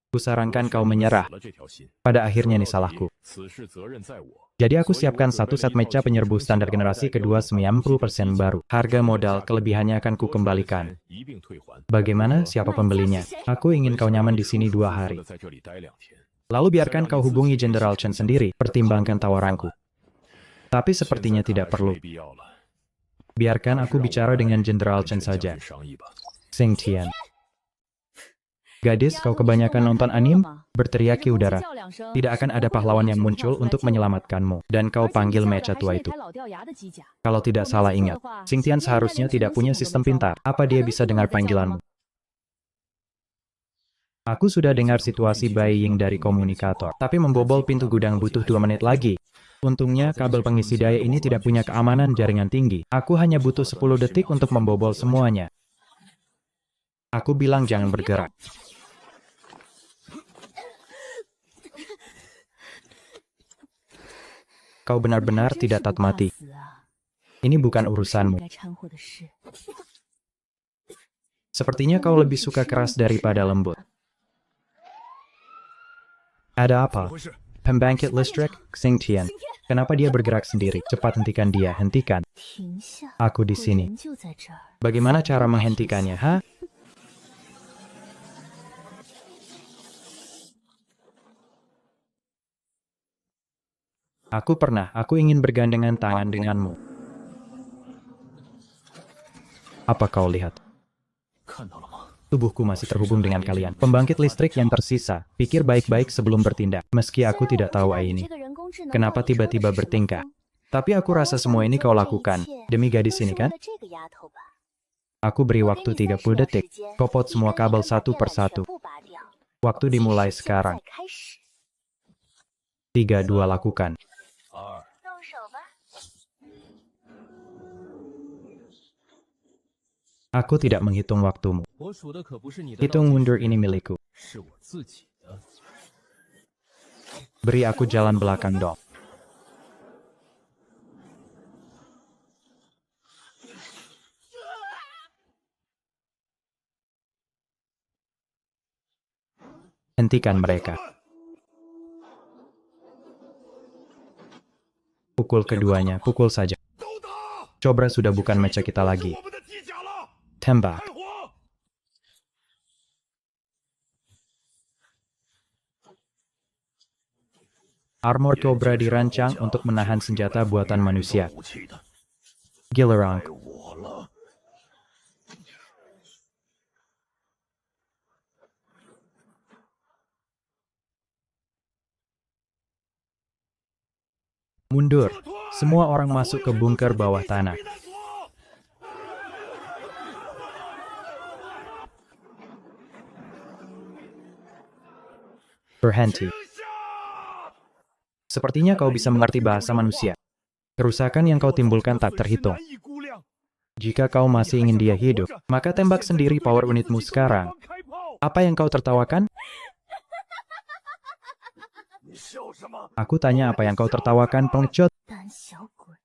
Kusarankan kau menyerah. 了这条心， Pada akhirnya ini salahku. 此事责任在我。 Jadi aku siapkan satu set mecha penyerbu standar generasi kedua 90% baru. Harga modal kelebihannya akan kukembalikan. 一并退还。 Bagaimana? Siapa pembelinya? Aku ingin kau nyaman di sini 2 hari. 在这里待2天。 Lalu biarkan kau hubungi Jenderal Chen sendiri. Pertimbangkan tawaranku. Tapi sepertinya tidak perlu. 没必要了， Biarkan aku bicara dengan Jenderal Chen 将 saja. 人商议吧。 Xingtian. Gadis, kau kebanyakan nonton anime? Berteriak ke udara. Tidak akan ada pahlawan yang muncul untuk menyelamatkanmu. Dan kau panggil mecha tua itu. Kalau tidak salah ingat, Xingtian seharusnya tidak punya sistem pintar. Apa dia bisa dengar panggilanmu? Aku sudah dengar situasi Bai Ying dari komunikator. Tapi membobol pintu gudang butuh 2 menit lagi. Untungnya kabel pengisi daya ini tidak punya keamanan jaringan tinggi. Aku hanya butuh 10 detik untuk membobol semuanya. Aku bilang jangan bergerak. Kau benar-benar tidak taat mati. Ini bukan urusanmu. Sepertinya kau lebih suka keras daripada lembut. Ada apa? Pembangkit listrik, Xingtian. Kenapa dia bergerak sendiri? Cepat hentikan dia, hentikan. Aku di sini. Bagaimana cara menghentikannya, ha? Aku ingin bergandengan tangan denganmu. Apa kau lihat? 看到了吗？ Tubuhku masih terhubung dengan kalian. Pembangkit listrik yang tersisa. Pikir baik-baik sebelum bertindak. Meski aku tidak tahu ini. Kenapa tiba-tiba bertingkah? Tapi aku rasa semua ini kau lakukan. Demi gadis ini kan? Aku beri waktu 30 detik. Kopot semua kabel satu persatu. Waktu dimulai sekarang. 3, 2, lakukan. 2， Aku tidak menghitung waktumu. 我数的可不是你的， Hitung mundur ini milikku. 是我自己的。 Beri aku jalan belakang dong. Hentikan mereka. Pukul keduanya, pukul saja. Cobra sudah bukan mecha kita lagi. Tembak. Armor Cobra dirancang untuk menahan senjata buatan manusia. 武器的， Gillerang. 我了。 Mundur. Semua orang masuk ke bunker bawah tanah. Berhenti. Sepertinya kau bisa mengerti bahasa manusia. Kerusakan yang kau timbulkan tak terhitung. Jika kau masih ingin dia hidup, maka tembak sendiri power unitmu sekarang. Apa yang kau tertawakan? Aku tanya apa yang kau tertawakan, pengecut. 胆小鬼！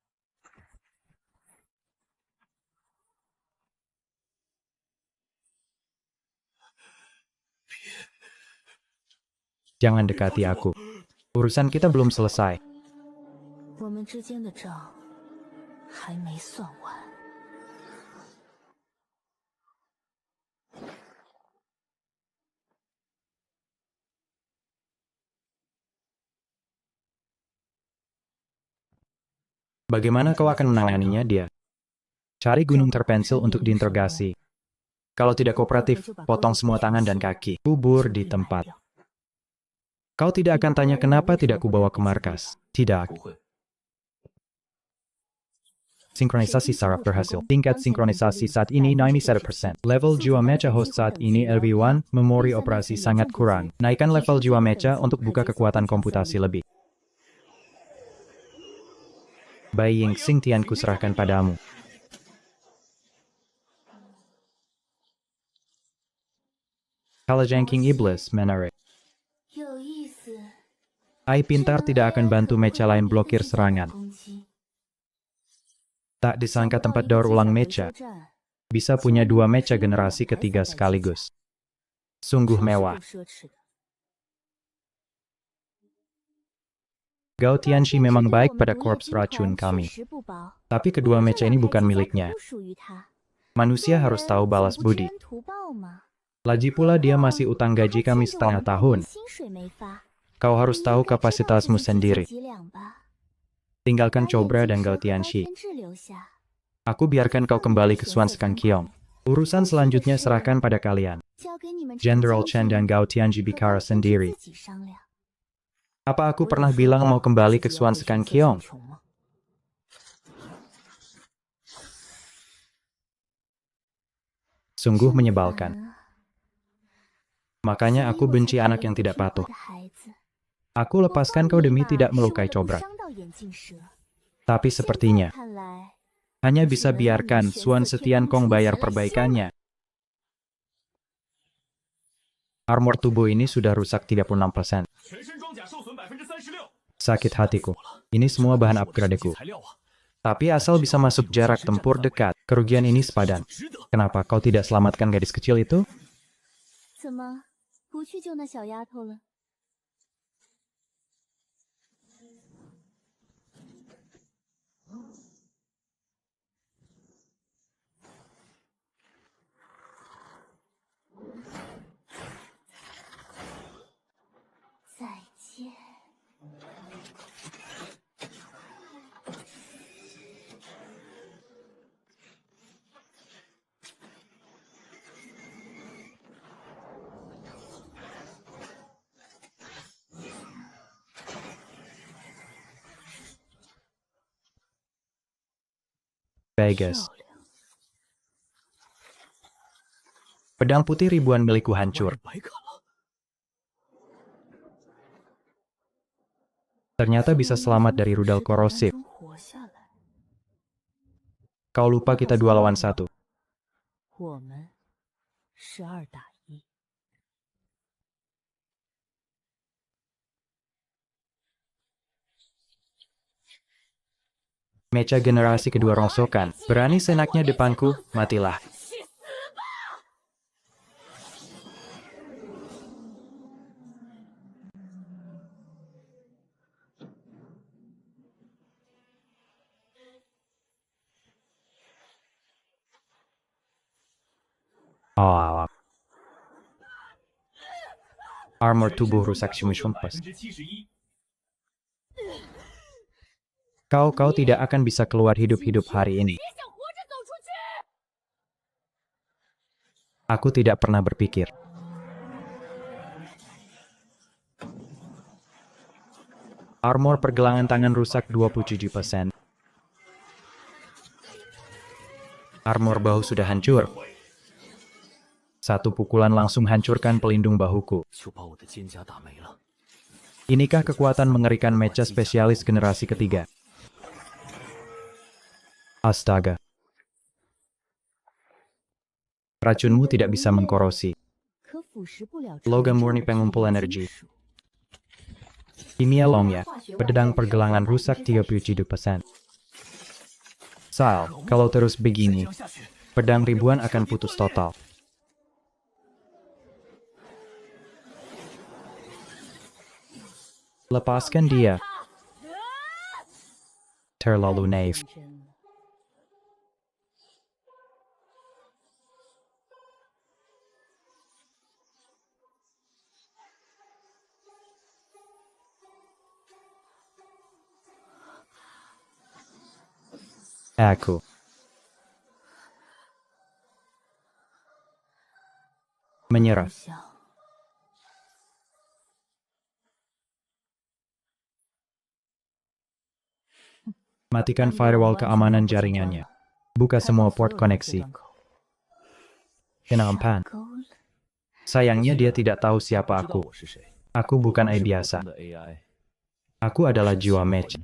Jangan dekati aku. Urusan kita belum selesai. 我们之间的账还没算完。 Bagaimana kau akan menanganinya dia? Cari gunung terpensil untuk diinterogasi. Kalau tidak kooperatif, potong semua tangan dan kaki. Kubur di tempat. Kau tidak akan tanya kenapa tidak kubawa ke markas. Tidak. 不会， Sinkronisasi saraf berhasil. Tingkat sinkronisasi saat ini 97%. Level jiwa mecha host saat ini LV1, memori operasi sangat kurang. Naikkan level jiwa mecha untuk buka kekuatan komputasi lebih. Bayi Ying Xingtian kuserahkan padamu. Kalajengking iblis menarik. 有意思。 AI pintar tidak akan bantu mecha lain blokir serangan. 攻击 Tak disangka tempat daur ulang mecha bisa punya dua mecha generasi ketiga sekaligus. Sungguh mewah. 奢侈的。 Gao Tianxi memang baik pada korps racun kami. Tapi kedua mecha ini bukan miliknya. Manusia harus tahu balas budi. Lagi pula dia masih utang gaji kami setengah tahun. Kau harus tahu kapasitasmu sendiri. Tinggalkan Cobra dan Gao Tianxi. Aku biarkan kau kembali ke Swan Skankyong. Urusan selanjutnya serahkan pada kalian. General Chen dan Gao Tianxi bicara sendiri. Apa aku pernah bilang mau kembali ke Swan Skankyong? Sungguh menyebalkan. Makanya aku benci anak yang tidak patuh. Aku lepaskan kau demi tidak melukai Cobra. Tapi sepertinya, hanya bisa biarkan Swan Setiankong bayar perbaikannya. Armor tubuh ini sudah rusak 36%. 全身装甲受损36%。 Sakit hatiku. Ini semua bahan upgradeku. 材料啊， Tapi asal bisa masuk jarak tempur dekat, kerugian ini sepadan. 值得。 Kenapa kau tidak selamatkan gadis kecil itu? 怎么不去救那小丫头了？ 再见。 Vegas. Pedang putih ribuan milikku hancur. 白砍了。 Ternyata bisa selamat dari rudal korosif. 活下来， Kau lupa kita 2 lawan 1. 我们是2打1。 Mecha generasi kedua rongsokan. Berani senaknya depanku, matilah. Oh, armor tubuh rusak shumus-shumpes. 71%。 Kau tidak akan bisa keluar hidup-hidup hari ini. Aku tidak pernah berpikir. Armor pergelangan tangan rusak 27%. Armor bahu sudah hancur. Satu pukulan langsung hancurkan pelindung bahuku. 就把我的肩胛打没了。Inikah kekuatan mengerikan mecha spesialis generasi ketiga? Astaga. Racunmu tidak bisa mengkorosi. 可腐蚀不了 Logam 纯 murni 正的 pengumpul 铁 energi. 金属 Kimia Longya, pedang pergelangan rusak 37%. Sal, kalau terus begini, 下去， pedang ribuan akan putus total. Lepaskan dia. Terlalu naif. 天真了。 Aku. Menyerah. 不想 Matikan firewall keamanan jaringannya. Buka semua port koneksi. Kenapa? 勾了。 Sayangnya dia tidak tahu siapa 知道 aku. 我是谁？ Aku bukan 是 AI 普 biasa. 通的 AI。 Aku adalah jiwa mecha.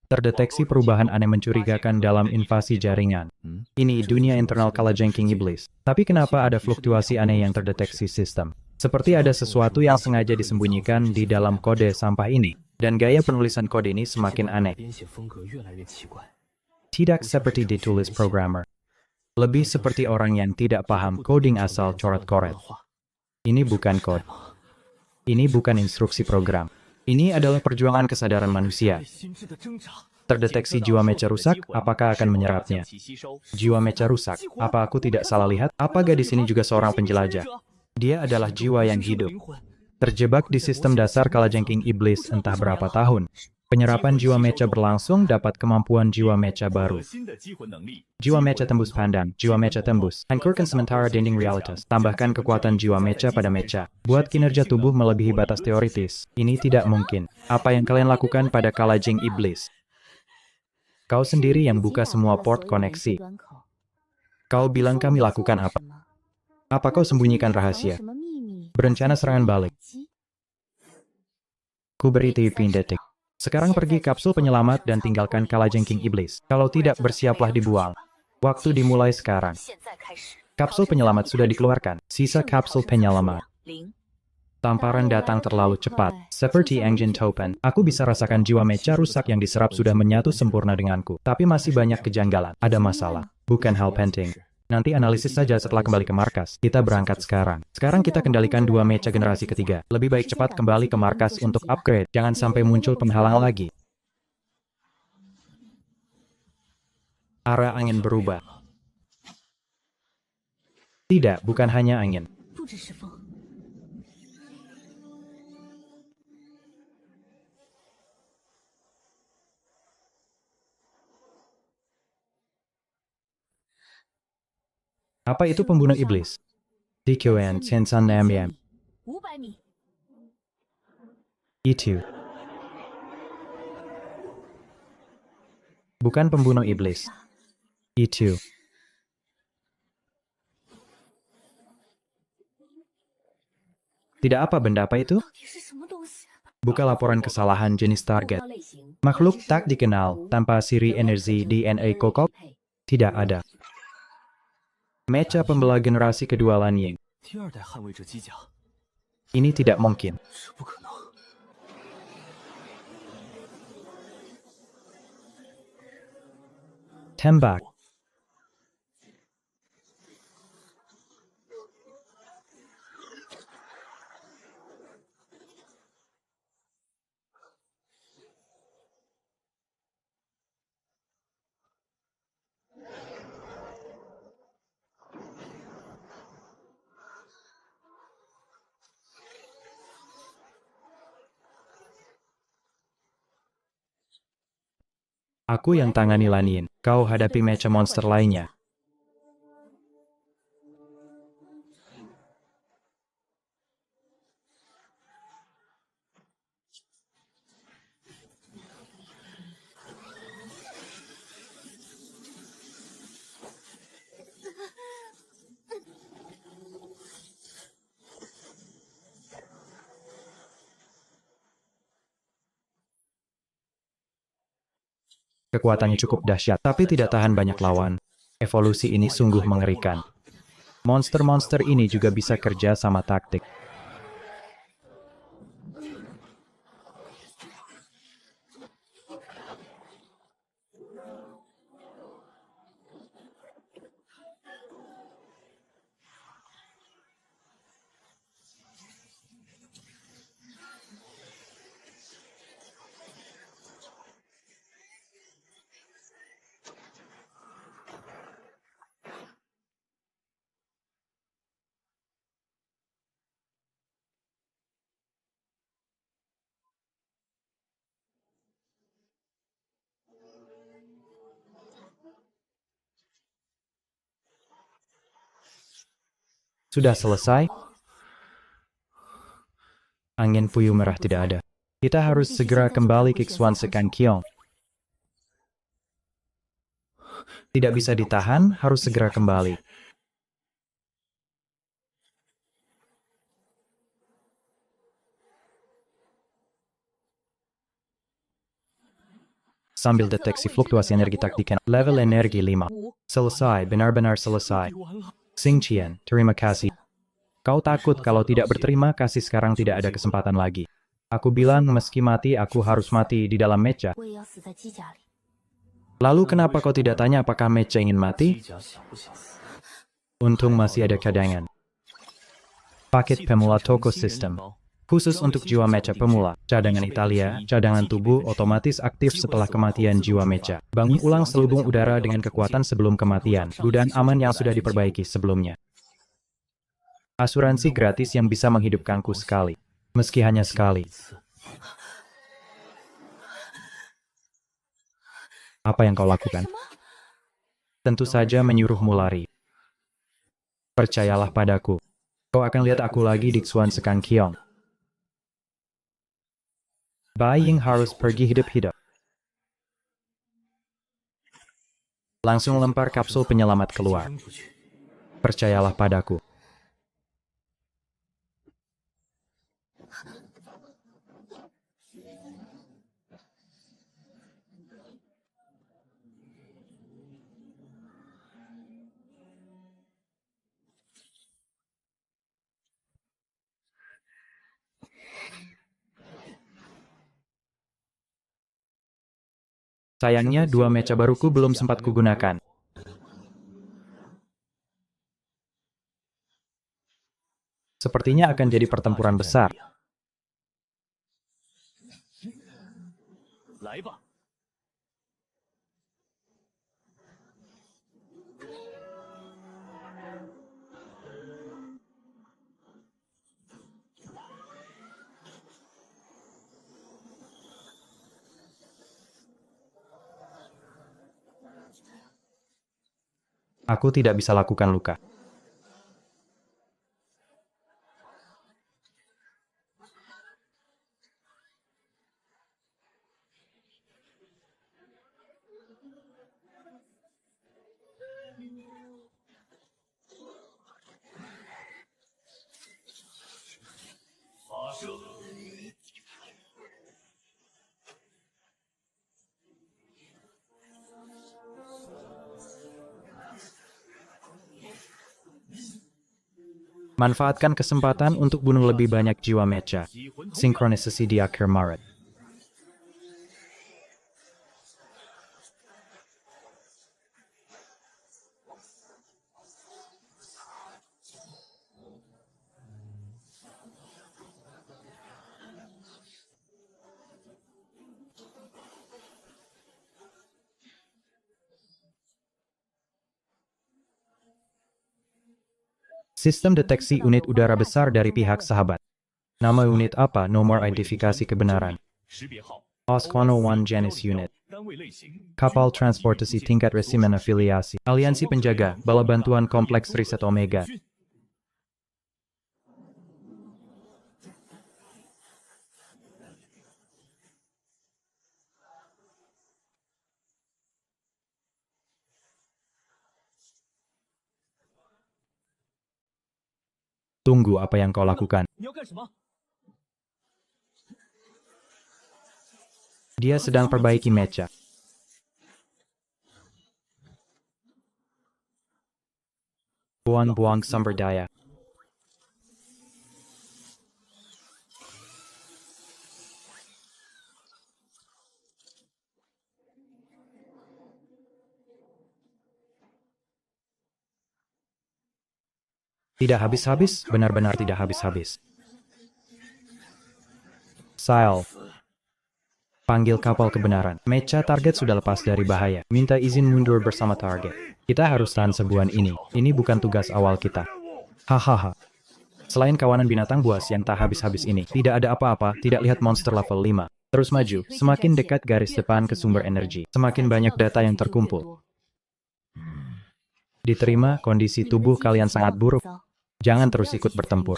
Terdeteksi perubahan aneh mencurigakan dalam invasi jaringan. Ini dunia internal kalajengking iblis. Tapi kenapa ada fluktuasi aneh yang terdeteksi sistem? Seperti ada sesuatu yang sengaja disembunyikan di dalam kode sampah ini. Dan gaya penulisan kode ini semakin aneh. 编写风格越来越奇怪。 Tidak seperti ditulis programmer. Lebih seperti orang yang tidak paham coding asal coret-coret. Ini bukan kode. Ini bukan instruksi program. Ini adalah perjuangan kesadaran manusia. 心智的挣扎。 Terdeteksi jiwa mecha rusak, apakah akan menyerapnya? Jiwa mecha rusak, apa aku tidak salah lihat? Apa gadis ini juga seorang penjelajah? Dia adalah jiwa yang hidup. Terjebak di sistem dasar kalajengking iblis entah berapa tahun. Penyerapan jiwa mecha berlangsung dapat kemampuan jiwa mecha baru. 新的激魂能力， Jiwa mecha tembus pandang, jiwa mecha tembus. Hancurkan sementara dinding realitas. Tambahkan kekuatan jiwa mecha pada mecha. Buat kinerja tubuh melebihi batas teoritis. Ini tidak mungkin. Apa yang kalian lakukan pada kalajeng iblis? Kau sendiri yang buka semua port koneksi. Kau bilang kami lakukan apa? Apa kau sembunyikan rahasia? Berencana serangan balik. Ku beri tipin detik. Sekarang pergi kapsul penyelamat dan tinggalkan kalajengking iblis. Kalau tidak, bersiaplah dibuang. Waktu dimulai sekarang. 现在开始， Kapsul penyelamat sudah dikeluarkan. Sisa kapsul penyelamat. 零。 Tamparan datang terlalu cepat. Seperti engine topen, aku bisa rasakan jiwa mecha rusak yang diserap sudah menyatu sempurna denganku. Tapi masih banyak kejanggalan. Ada masalah. Bukan hal penting. Nanti analisis saja setelah kembali ke markas. Kita berangkat sekarang. Sekarang kita kendalikan dua mecha generasi ketiga. Lebih baik cepat kembali ke markas untuk upgrade. Jangan sampai muncul penghalang lagi. Arah angin berubah. Tidak, bukan hanya angin. 不只是风， Apa itu pembunuh iblis? DQN Tensan MM. 500米， Itu. Bukan pembunuh iblis. Itu. Tidak apa benda apa itu? 到底是什么东西？ Buka laporan kesalahan jenis target. 目标类型 Makhluk tak dikenal tanpa siri energi DNA kokok? Tidak ada. Mecha pembelah generasi kedua Lanying. 第二代捍卫者机甲， Ini tidak mungkin. 这不可能。 Tembak. Aku yang tangani Lanin. Kau hadapi mecha monster lainnya. Kekuatannya cukup dahsyat, tapi tidak tahan banyak lawan. Evolusi ini sungguh mengerikan. Monster-monster ini juga bisa kerja sama taktik. Sudah selesai? Angin puyuh merah tidak ada. Kita harus segera kembali ke Xuan Sekan Kiong. Tidak bisa ditahan, harus segera kembali. Sambil deteksi fluktuasi energi taktik. Level energi 5. Selesai, benar-benar selesai. 完了， Xing Qian, terima kasih. Kau takut kalau tidak berterima kasih sekarang tidak ada kesempatan lagi. Aku bilang meski mati aku harus mati di dalam mecha. 我也要死在机甲里。 Lalu kenapa kau tidak tanya apakah mecha ingin 机 mati? 甲想不想死？ Untung masih ada cadangan. Paket pemula Toko 新人 System. 礼包 Khusus untuk jiwa mecha pemula. Cadangan Italia, cadangan tubuh otomatis aktif setelah kematian jiwa mecha. Bangun ulang selubung udara dengan kekuatan sebelum kematian. Gudang aman yang sudah diperbaiki sebelumnya. Asuransi gratis yang bisa menghidupkanku sekali. Meski hanya sekali. 一次 Apa yang kau lakukan? Tentu saja menyuruhmu lari. Percayalah padaku. Kau akan lihat aku lagi di Xuan Sekan Kiong. Bai Ying harus pergi hidup-hidup. Langsung lempar kapsul penyelamat keluar. 扔出去， Percayalah padaku. Sayangnya, dua mecha baruku belum sempat kugunakan. Sepertinya akan jadi pertempuran besar. 来吧， Aku tidak bisa lakukan luka. Manfaatkan kesempatan untuk bunuh lebih banyak jiwa mecha. Sinkronisasi di akhir Maret. Sistem deteksi unit udara besar dari pihak sahabat. Nama unit apa? Nomor identifikasi kebenaran. 识别号 Oscono One Genesis Unit. 单位类型 Kapal transportasi tingkat resimen afiliasi. Aliansi penjaga, bala bantuan kompleks riset Omega. Tunggu apa yang kau lakukan. 你要干什么？ Dia sedang perbaiki mecha. Buang-buang sumber daya. Tidak habis-habis, benar-benar tidak habis-habis. Sail. Panggil kapal kebenaran. Mecha target sudah lepas dari bahaya. Minta izin mundur bersama target. Kita harus tahan sebuan ini. Ini bukan tugas awal kita. Hahaha. Selain kawanan binatang buas yang tak habis-habis ini, tidak ada apa-apa, tidak lihat monster level 5. Terus maju, semakin dekat garis depan ke sumber energi, semakin banyak data yang terkumpul. Diterima, kondisi tubuh kalian sangat buruk. Jangan terus ikut bertempur.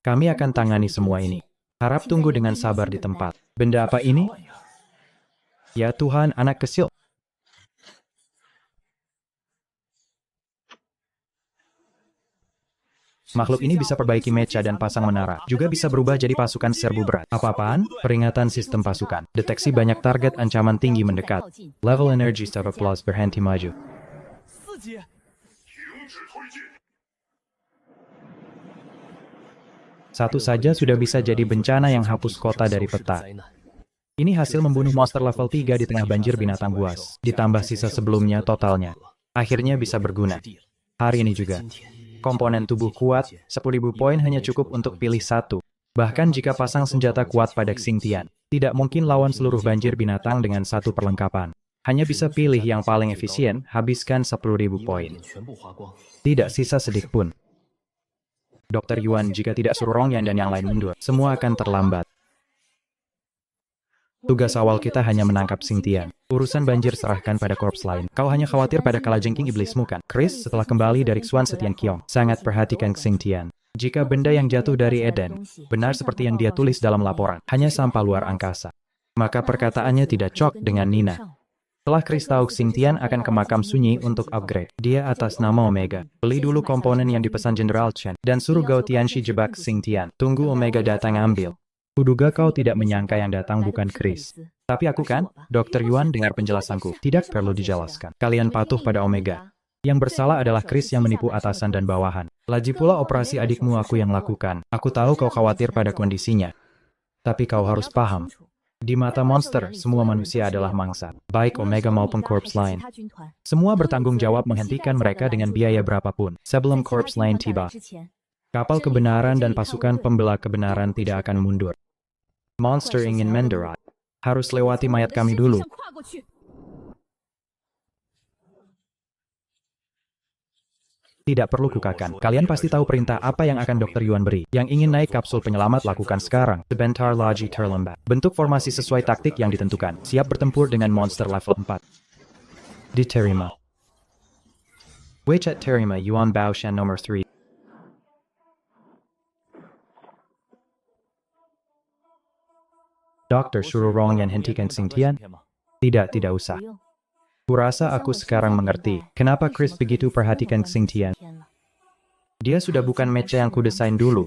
Kami akan tangani semua ini. Harap tunggu dengan sabar di tempat. Benda apa ini? Ya Tuhan, anak kecil. Makhluk ini bisa perbaiki mecha dan pasang menara. Juga bisa berubah jadi pasukan serbu berat. Apa-apaan? Peringatan sistem pasukan. Deteksi banyak target ancaman tinggi mendekat. Level energy step plus berhenti maju. Satu saja sudah bisa jadi bencana yang hapus kota dari peta. Ini hasil membunuh monster level 3 di tengah banjir binatang buas. Ditambah sisa sebelumnya totalnya. Akhirnya bisa berguna. Hari ini juga. Komponen tubuh kuat, 10.000 poin hanya cukup untuk pilih satu. Bahkan jika pasang senjata kuat pada Xingtian, tidak mungkin lawan seluruh banjir binatang dengan satu perlengkapan. Hanya bisa pilih yang paling efisien, habiskan 10.000 poin. Tidak sisa sedikit pun. Dr. Yuan, jika tidak suruh Rongyan dan yang lain mundur, semua akan terlambat. Tugas awal kita hanya menangkap Xingtian. Urusan banjir serahkan pada korps lain. Kau hanya khawatir pada kalajengking iblismu kan? Chris, setelah kembali dari Xuan Setian Kiong, sangat perhatikan Xingtian. Jika benda yang jatuh dari Eden, benar seperti yang dia tulis dalam laporan, hanya sampah luar angkasa, maka perkataannya tidak cocok dengan Nina. Setelah Chris tahu Xingtian akan ke makam sunyi untuk upgrade, dia atas nama Omega. Beli dulu komponen yang dipesan General Chen, dan suruh Gao Tianxi jebak Xingtian. Tunggu Omega datang ambil. Kuduga kau tidak menyangka yang datang bukan Chris. Tapi aku kan, Dr. Yuan dengar penjelasanku. Tidak perlu dijelaskan. Kalian patuh pada Omega. Yang bersalah adalah Chris yang menipu atasan dan bawahan. Lagi pula operasi adikmu aku yang lakukan. Aku tahu kau khawatir pada kondisinya. Tapi kau harus paham. Di mata monster, semua manusia adalah mangsa, baik Omega maupun korps lain. Semua bertanggung jawab menghentikan mereka dengan biaya berapapun, sebelum korps lain tiba. Kapal kebenaran dan pasukan pembela kebenaran tidak akan mundur. Monster ingin mendarat, harus lewati mayat kami dulu. Tidak perlu kukakan. Kalian pasti tahu perintah apa yang akan Dr. Yuan beri. Yang ingin naik kapsul penyelamat lakukan sekarang. Sebentar lagi terlambat. Bentuk formasi sesuai taktik yang ditentukan. Siap bertempur dengan monster level 4. Diterima. Wechat terima Yuan Baoshan nomor 3. Dokter suruh Rongyan hentikan Xingtian? Tidak usah. Kurasa aku sekarang mengerti, kenapa Chris begitu perhatikan Xingtian. Dia sudah bukan mecha yang kudesain dulu.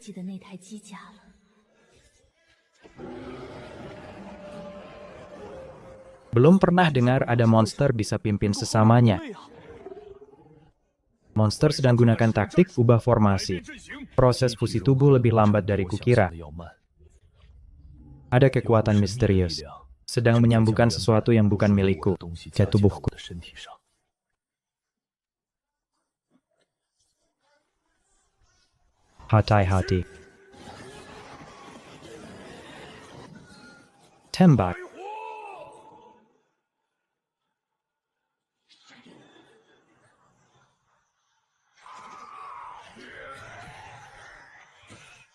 Belum pernah dengar ada monster bisa pimpin sesamanya. Monster sedang gunakan taktik ubah formasi. Proses fusi tubuh lebih lambat dari kukira. Ada kekuatan misterius. Sedang menyambungkan sesuatu yang bukan milikku ke tubuhku. Hati-hati. Tembak.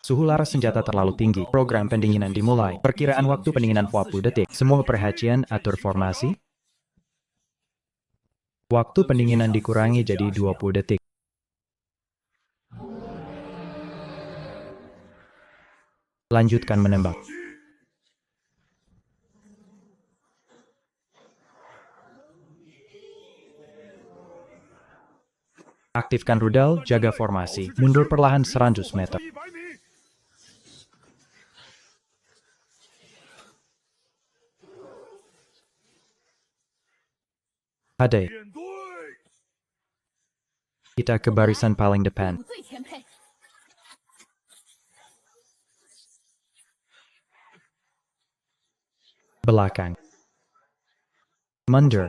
Suhu laras senjata terlalu tinggi. Program pendinginan dimulai. Perkiraan waktu pendinginan 40 detik. Semua perhatian atur formasi. Waktu pendinginan dikurangi jadi 20 detik. Lanjutkan menembak. Aktifkan rudal, jaga formasi. Mundur perlahan 100 meter. Hade. Kita ke barisan paling depan. 最前配。 Belakang. Mundur.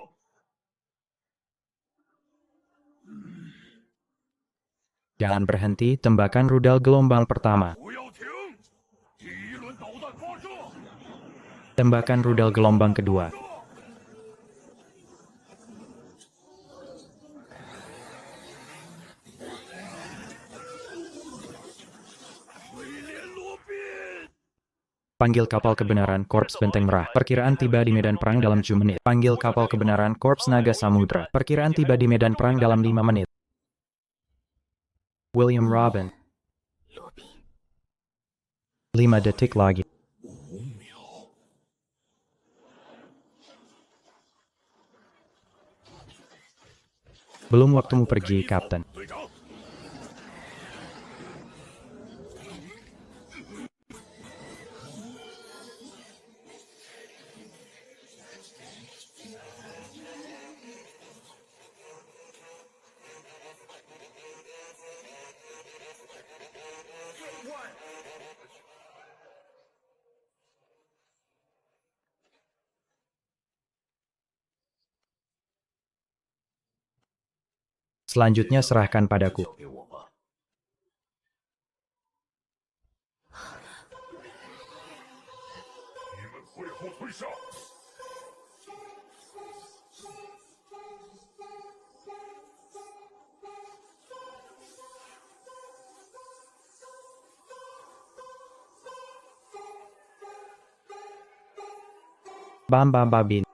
Jangan berhenti, tembakan rudal gelombang pertama. 不要停！第一轮导弹发射！ Tembakan rudal gelombang kedua. Panggil kapal kebenaran Korps Benteng Merah. Perkiraan tiba di medan perang dalam 7 menit. Panggil kapal kebenaran Korps Naga Samudra. Perkiraan tiba di medan perang dalam 5 menit. William Robin. 罗宾， 5 detik lagi. Belum waktumu pergi, Kapten. 队长， Selanjutnya serahkan padaku. 交给我吧。 你们退后退下！ Bam bam babin.